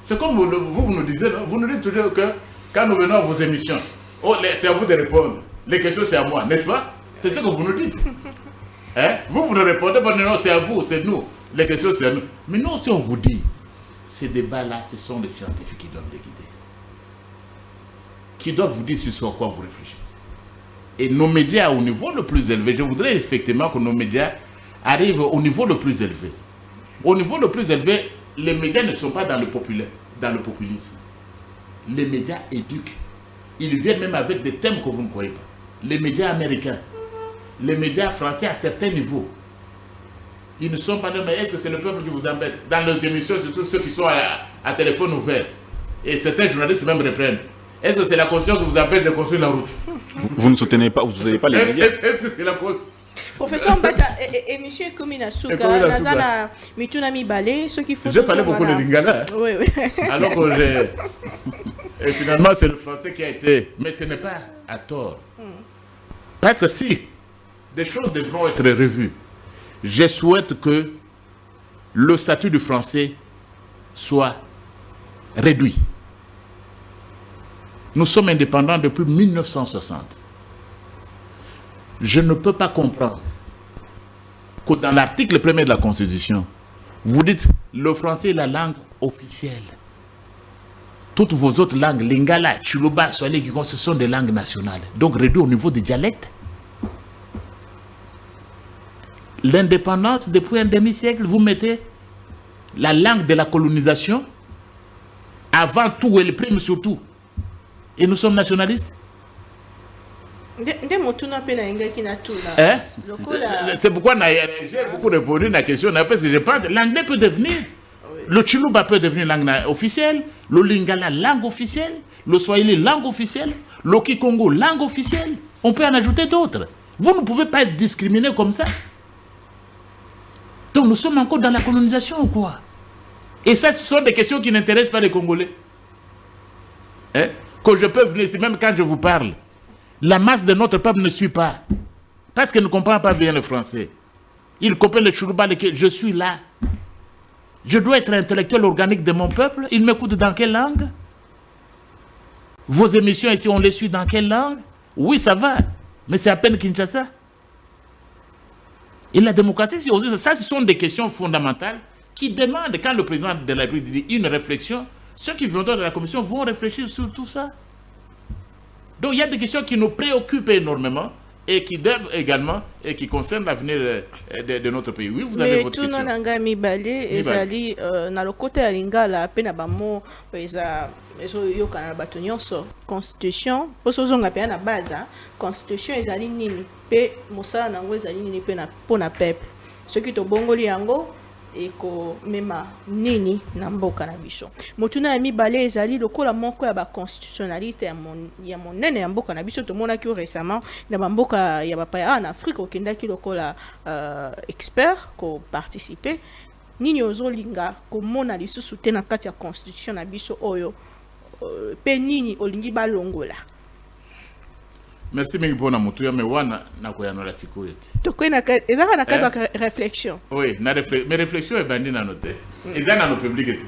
C'est comme vous nous disiez, vous nous dites toujours que quand nous venons à vos émissions, oh, c'est à vous de répondre. Les questions, c'est à moi, n'est-ce pas? C'est ce que vous nous dites. Vous ne répondez pas, non, c'est à vous, c'est nous. Les questions, c'est à nous. Mais non, si on vous dit, ces débats-là, ce sont les scientifiques qui doivent les guider. Qui doivent vous dire sur quoi vous réfléchissez. Et nos médias au niveau le plus élevé, je voudrais effectivement que nos médias arrivent au niveau le plus élevé. Au niveau le plus élevé, les médias ne sont pas dans le populaire, dans le populisme. Les médias éduquent. Ils viennent même avec des thèmes que vous ne croyez pas. Les médias américains, les médias français à certains niveaux. Ils ne sont pas là, mais est-ce que c'est le peuple qui vous embête? Dans leurs émissions, surtout ceux qui sont à téléphone ouvert. Et certains journalistes même reprennent. Est-ce que c'est la conscience qui vous empêche de construire la route? Vous ne soutenez pas, les médias? Est-ce que c'est la cause? Professeur Mbata, émission Komina Souka, Nazana Mituna Mibale, ceux qui font. J'ai parlé beaucoup de Lingala. Oui, oui. Alors que j'ai. Et finalement, c'est le français qui a été. Mais ce n'est pas à tort. Parce que si des choses devront être revues, je souhaite que le statut du français soit réduit. Nous sommes indépendants depuis 1960. Je ne peux pas comprendre que dans l'article 1er de la Constitution, vous dites le français est la langue officielle. Toutes vos autres langues, Lingala, Chiluba, Swahili, ce sont des langues nationales. Donc réduit au niveau des dialectes. L'indépendance, depuis un demi-siècle, vous mettez la langue de la colonisation avant tout et le prime surtout. Et nous sommes nationalistes. C'est pourquoi j'ai beaucoup répondu à la question, parce que je pense que l'anglais peut devenir, le Chiluba peut devenir langue officielle, le Lingala langue officielle, le Swahili langue officielle, le Kikongo langue officielle. On peut en ajouter d'autres. Vous ne pouvez pas être discriminé comme ça. Donc nous sommes encore dans la colonisation ou quoi? Et ça, ce sont des questions qui n'intéressent pas les Congolais. Que je peux venir ici, même quand je vous parle, la masse de notre peuple ne suit pas. Parce qu'elle ne comprend pas bien le français. Il comprend le Chiluba, je suis là. Je dois être intellectuel organique de mon peuple. Il m'écoute dans quelle langue? Vos émissions ici, on les suit dans quelle langue? Oui, ça va, mais c'est à peine Kinshasa. Et la démocratie, c'est aussi ça. Ce sont des questions fondamentales qui demandent, quand le président de la République dit une réflexion, ceux qui viendront de la commission vont réfléchir sur tout ça. Donc il y a des questions qui nous préoccupent énormément et qui doivent également, et qui concernent l'avenir de notre pays. Oui, vous avez votre question. Mais tout le monde ezali na lokote ya lingala pe na bamo eza yoka na bato nyonso constitution poso zonga pe na base constitution ezali nini pe mosala nango ezali nini pe na pona peuple soki to bongoli yango eko mema nini na mboka na biso motuna ya mibale ezali lokola moko ya ba constitutionnaliste ya monene ya mboka na biso tomonaki récemment na mboka ya bapaya en Afrique okendaki lokola expert ko participer nini ozolinga komona lisusu te na kati ya constitution na biso oyo pe nini olingi balongola. Merci mingi pona mutu ya mewana na koyanola siku yeti. Tokwena ezaka na kati ya réflexion. Oui, mes réflexions est bandi na note. Eza na no public etu.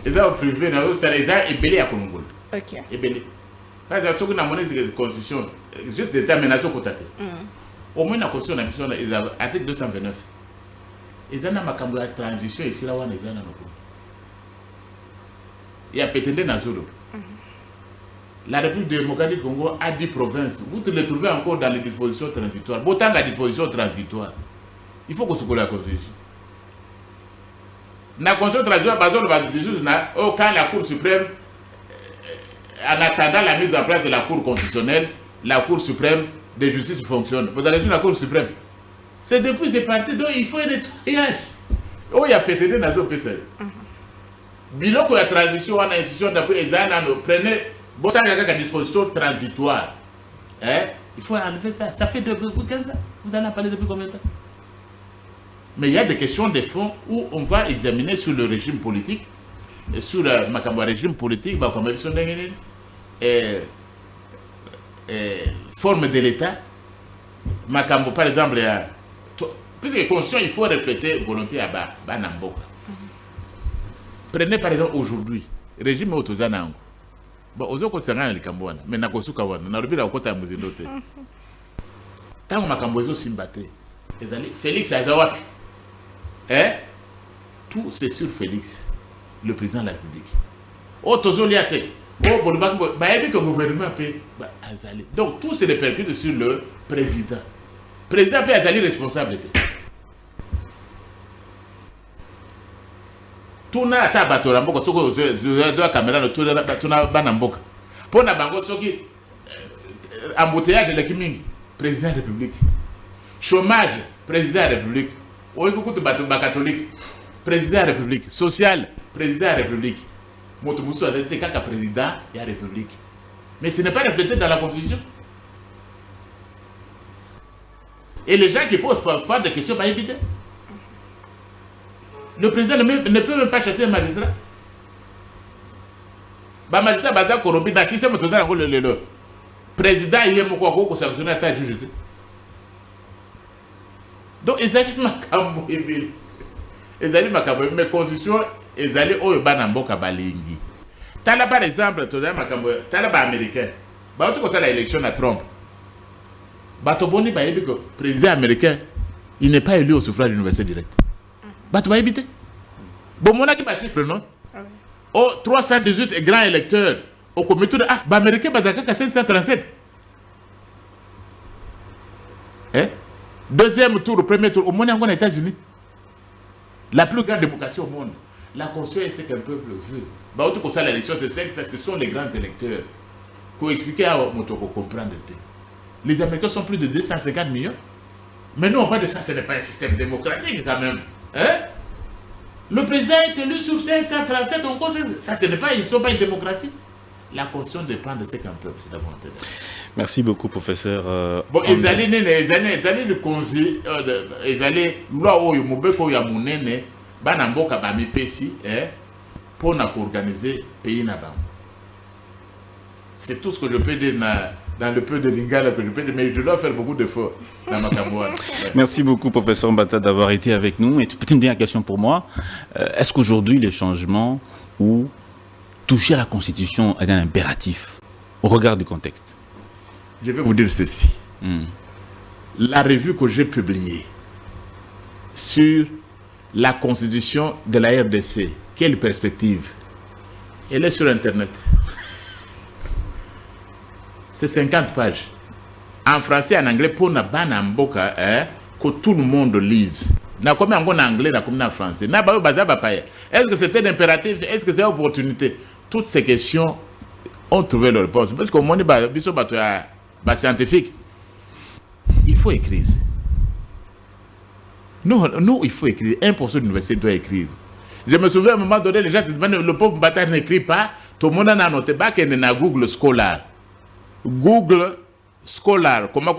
Eza au privé na ça les a ebelé ya kongola. OK. Ebelé. Parce que soki na monnaie de constitution juste détermination kotate. Au moins na constitution na biso na article 229. Eza na makambo ya transition ici là wana eza na noko. Ya petende na zolo. La République démocratique du Congo a 10 provinces. Vous les trouvez encore dans les dispositions transitoires. Autant la disposition transitoire. Il faut qu'on se colle la Constitution. La Constitution transitoire, par exemple, quand la Cour suprême, en attendant la mise en place de la Cour constitutionnelle, la Cour suprême de justice fonctionne. Vous allez sur la Cour suprême. C'est depuis c'est parti, donc il faut un nettoyage. Oh, il y a pété dans un PC. Bilan que la transition, on a une institution d'après les années, prenez. Bon, il y a une disposition transitoire. Il faut enlever ça. Ça fait depuis 15 ans. Vous en avez parlé depuis combien de temps? Mais il y a des questions de fond où on va examiner sur le régime politique, et sur le régime politique, forme de l'État. Par exemple, puisque la Constitution, il faut refléter volonté à Banamboka. Prenez par exemple aujourd'hui, régime Otozanango. Bon, ozo kosanga na likambo wana mais nakosuka wana na lobila okota ya muzindo te tango makambo ezo simbate ezali Félix azawapi tout c'est sur Félix le président de la République tozo liate bolibaki bayebi que gouvernement pe azali donc tout se répercute sur le président pe azali responsable te tuna ata bato mboka soko zo caméra no tuna bana mboka pona bango soki embouteillage de l'Équiming président de la République chômage président de la République oikukutu bato ba catholique président de la République social président de la République moto musu azete kaka président de la République mais ce n'est pas reflété dans la Constitution et les gens qui posent faire des questions pas éviter. Le président ne peut même pas chasser un magistrat. Le magistrat baza corrompu dans le système le président il est beaucoup sanctionné à ta juge. Donc ils allaient makambo ebele. Ils allaient makambo mais constitution ils allaient au banamboka balingi. Tala par exemple toza makambo tala ba américain. Ba tout ça la élection à Trump. Ba to boni ba yebi que président américain il n'est pas élu au suffrage universel direct. Tu vas éviter. Bon, mon a chiffre, non? 318 grands électeurs au comité de américain, Bazaka 537. Deuxième tour, premier tour, au monde en États-Unis. La plus grande démocratie au monde. La Constitution, c'est qu'un peuple veut. Bah, autre que ça, l'élection, c'est ça, ce sont les grands électeurs. Pour expliquer à mon tour, pour comprendre. Les Américains sont plus de 250 millions. Mais nous, on voit de ça, ce n'est pas un système démocratique quand même. Le président est élu sur 537, on conseille. Ça, ce n'est pas, ils ne sont pas une démocratie. La Constitution dépend de ce qu'un peuple, c'est la volonté. Merci beaucoup, professeur. Bon, ils allaient le conseil, ils allaient, là où ils m'ont ya munene, banamboka bami pesi, pour organiser le pays. C'est tout ce que je peux dire dans le peu de lingala que je peux, mais je dois faire beaucoup d'efforts dans ma campagne. Ouais. Merci beaucoup, professeur Mbata, d'avoir été avec nous. Et peut-être une dernière question pour moi. Est-ce qu'aujourd'hui, les changements ou toucher à la Constitution est un impératif au regard du contexte? Je vais vous dire ceci. La revue que j'ai publiée sur la Constitution de la RDC, quelle perspective? Elle est sur Internet. C'est 50 pages. En français et en anglais, pour que tout le monde lise. Na comme en anglais, na comme en français. Est-ce que c'était un impératif? Est-ce que c'est une opportunité? Toutes ces questions ont trouvé leur réponse. Parce qu'au monde scientifique, il faut écrire. Non, il faut écrire. Un professeur d'université doit écrire. Je me souviens à un moment donné, les gens se demandaient, le pauvre Mbata n'écrit pas. Tout le monde a noté pas qu'il y a Google Scholar. Google Scholar. Comment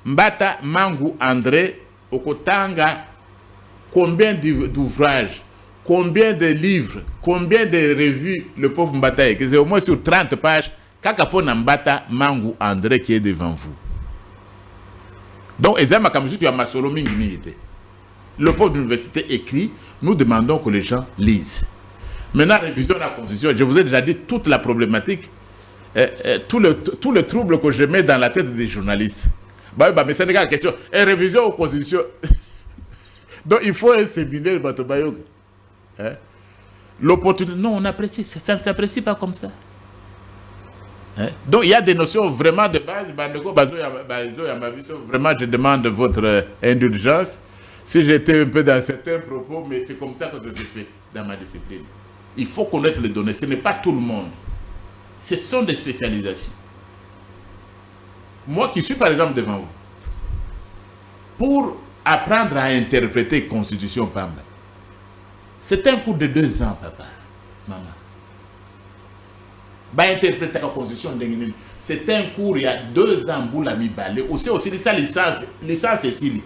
Mbata Mangu André Okotanga, combien d'ouvrages, combien de livres, combien de revues le pauvre Mbata a écrit? C'est au moins sur 30 pages. Kakapona Mbata Mangu André qui est devant vous. Donc, le pauvre d'université écrit, nous demandons que les gens lisent. Maintenant, révision de la Constitution, je vous ai déjà dit toute la problématique, tout le trouble que je mets dans la tête des journalistes. Mais c'est une question. Et révision aux Constitution. Donc, il faut un séminaire, l'opportunité. Non, on apprécie. Ça ne s'apprécie pas comme ça. Donc, il y a des notions vraiment de base. Vraiment, je demande votre indulgence. Si j'étais un peu dans certains propos, mais c'est comme ça que ça se fait dans ma discipline. Il faut connaître les données. Ce n'est pas tout le monde. Ce sont des spécialisations. Moi qui suis par exemple devant vous, pour apprendre à interpréter Constitution Pamba, c'est un cours de 2 ans, papa, maman. Interpréter la Constitution, c'est un cours il y a 2 ans, boula mi balé. Aussi ça licence ici.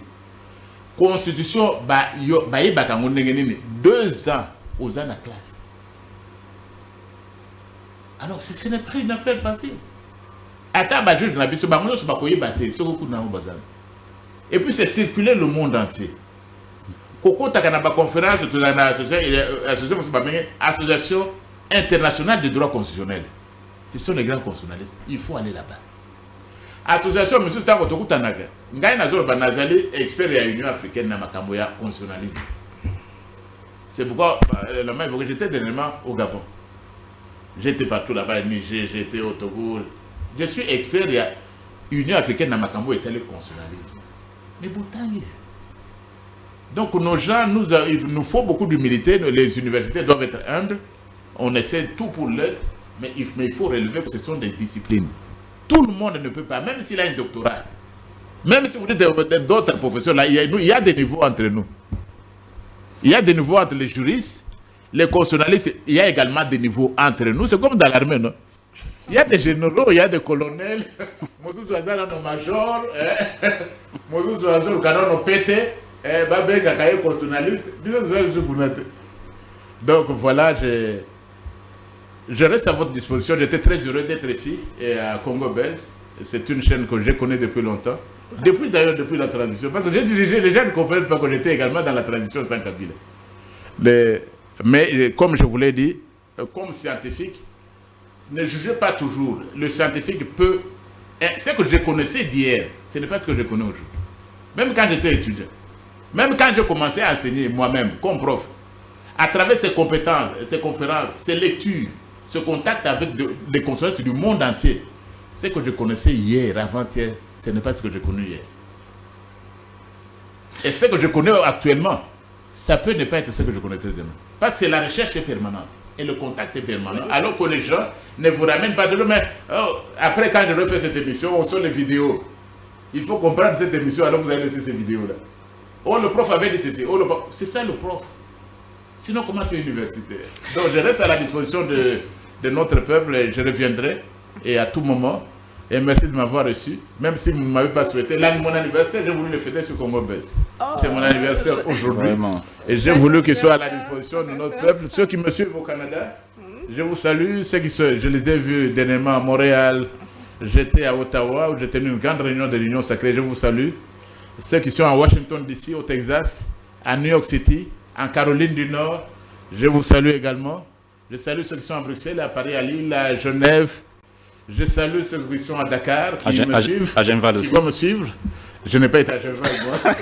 Constitution, 2 ans aux ans de classe. Alors, ce n'est pas une affaire facile. Et puis, c'est circuler le monde entier. Association internationale de droit constitutionnel. Ce sont les grands constitutionnalistes. Il faut aller là-bas. Association, monsieur Tango Tokutanaga. Ngai Nazor Banazali, expert de l'Union africaine dans Makamboya constitutionnalisme. C'est pourquoi j'étais dernièrement au Gabon. J'étais partout là-bas, Niger, j'étais au Togo. Je suis expert de l'Union africaine dans Makambo et le constitutionnalisme. Mais Boutangis. Donc nos gens, il nous faut beaucoup d'humilité. Les universités doivent être humbles. On essaie tout pour l'être, mais il faut relever que ce sont des disciplines. Tout le monde ne peut pas, même s'il a un doctorat. Même si vous dites d'autres professeurs, là, il y a des niveaux entre nous. Il y a des niveaux entre les juristes, les constitutionnalistes, il y a également des niveaux entre nous. C'est comme dans l'armée, non? Il y a des généraux, il y a des colonels, Moussou Souazan nos majors, Moussou Souazan nos pété, Babé Kakaye constitutionnaliste. Donc voilà, je reste à votre disposition. J'étais très heureux d'être ici et à Congo Belge. C'est une chaîne que je connais depuis longtemps. Depuis la transition. Parce que j'ai dirigé, les gens ne comprennent pas que j'étais également dans la transition sans Kabila. Mais comme je vous l'ai dit, comme scientifique, ne jugez pas toujours. Le scientifique peut... Ce que je connaissais d'hier, ce n'est pas ce que je connais aujourd'hui. Même quand j'étais étudiant, même quand je commençais à enseigner moi-même, comme prof, à travers ses compétences, ses conférences, ses lectures, ce contact avec des consultants du monde entier, ce que je connaissais hier, avant-hier, ce n'est pas ce que je connais hier. Et ce que je connais actuellement, ça peut ne pas être ce que je connaîtrai demain. Parce que la recherche est permanente et le contact est permanent. Alors que les gens ne vous ramènent pas de l'eau. Mais après, quand je refais cette émission, on sort les vidéos. Il faut comprendre cette émission, alors vous allez laisser ces vidéos-là. Oh, le prof avait dit ceci. Oh, c'est ça le prof. Sinon, comment tu es universitaire? Donc, je reste à la disposition de notre peuple et je reviendrai et à tout moment. Et merci de m'avoir reçu, même si vous ne m'avez pas souhaité. Là, mon anniversaire, j'ai voulu le fêter sur Congo Belge. C'est mon anniversaire aujourd'hui. Et j'ai voulu qu'il soit à la disposition de notre peuple. Ceux qui me suivent au Canada, je vous salue. Ceux qui je les ai vus dernièrement à Montréal, j'étais à Ottawa, où j'ai tenu une grande réunion de l'Union sacrée. Je vous salue. Ceux qui sont à Washington DC, au Texas, à New York City, en Caroline du Nord, je vous salue également. Je salue ceux qui sont à Bruxelles, à Paris, à Lille, à Genève. Je salue ceux qui sont à Dakar, qui me suivent, qui vont me suivre. Je n'ai pas été à Genève, moi.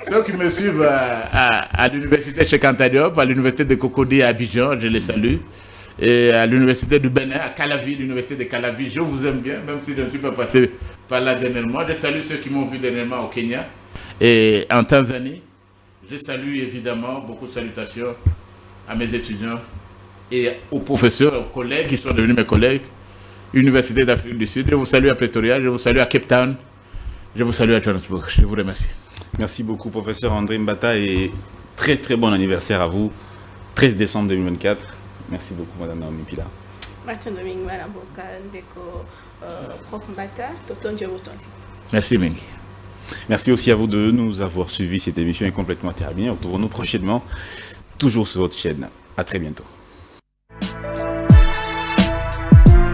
Ceux qui me suivent à l'université Cheikh Anta Diop, à l'université de Cocody à Abidjan, je les salue. Et à l'université du Bénin, à Calavi, l'université de Calavi, je vous aime bien, même si je ne suis pas passé par là dernièrement. Je salue ceux qui m'ont vu dernièrement au Kenya et en Tanzanie. Je salue évidemment, beaucoup de salutations à mes étudiants et aux professeurs, aux collègues qui sont devenus mes collègues. Université d'Afrique du Sud, je vous salue à Pretoria, je vous salue à Cape Town, je vous salue à Johannesburg. Je vous remercie. Merci beaucoup, professeur André Mbata, et très très bon anniversaire à vous, 13 décembre 2024. Merci beaucoup, Madame Naomi Pila. Merci, Mengi. Merci aussi à vous de nous avoir suivis. Cette émission est complètement terminée. Retrouvons-nous prochainement, toujours sur votre chaîne. À très bientôt.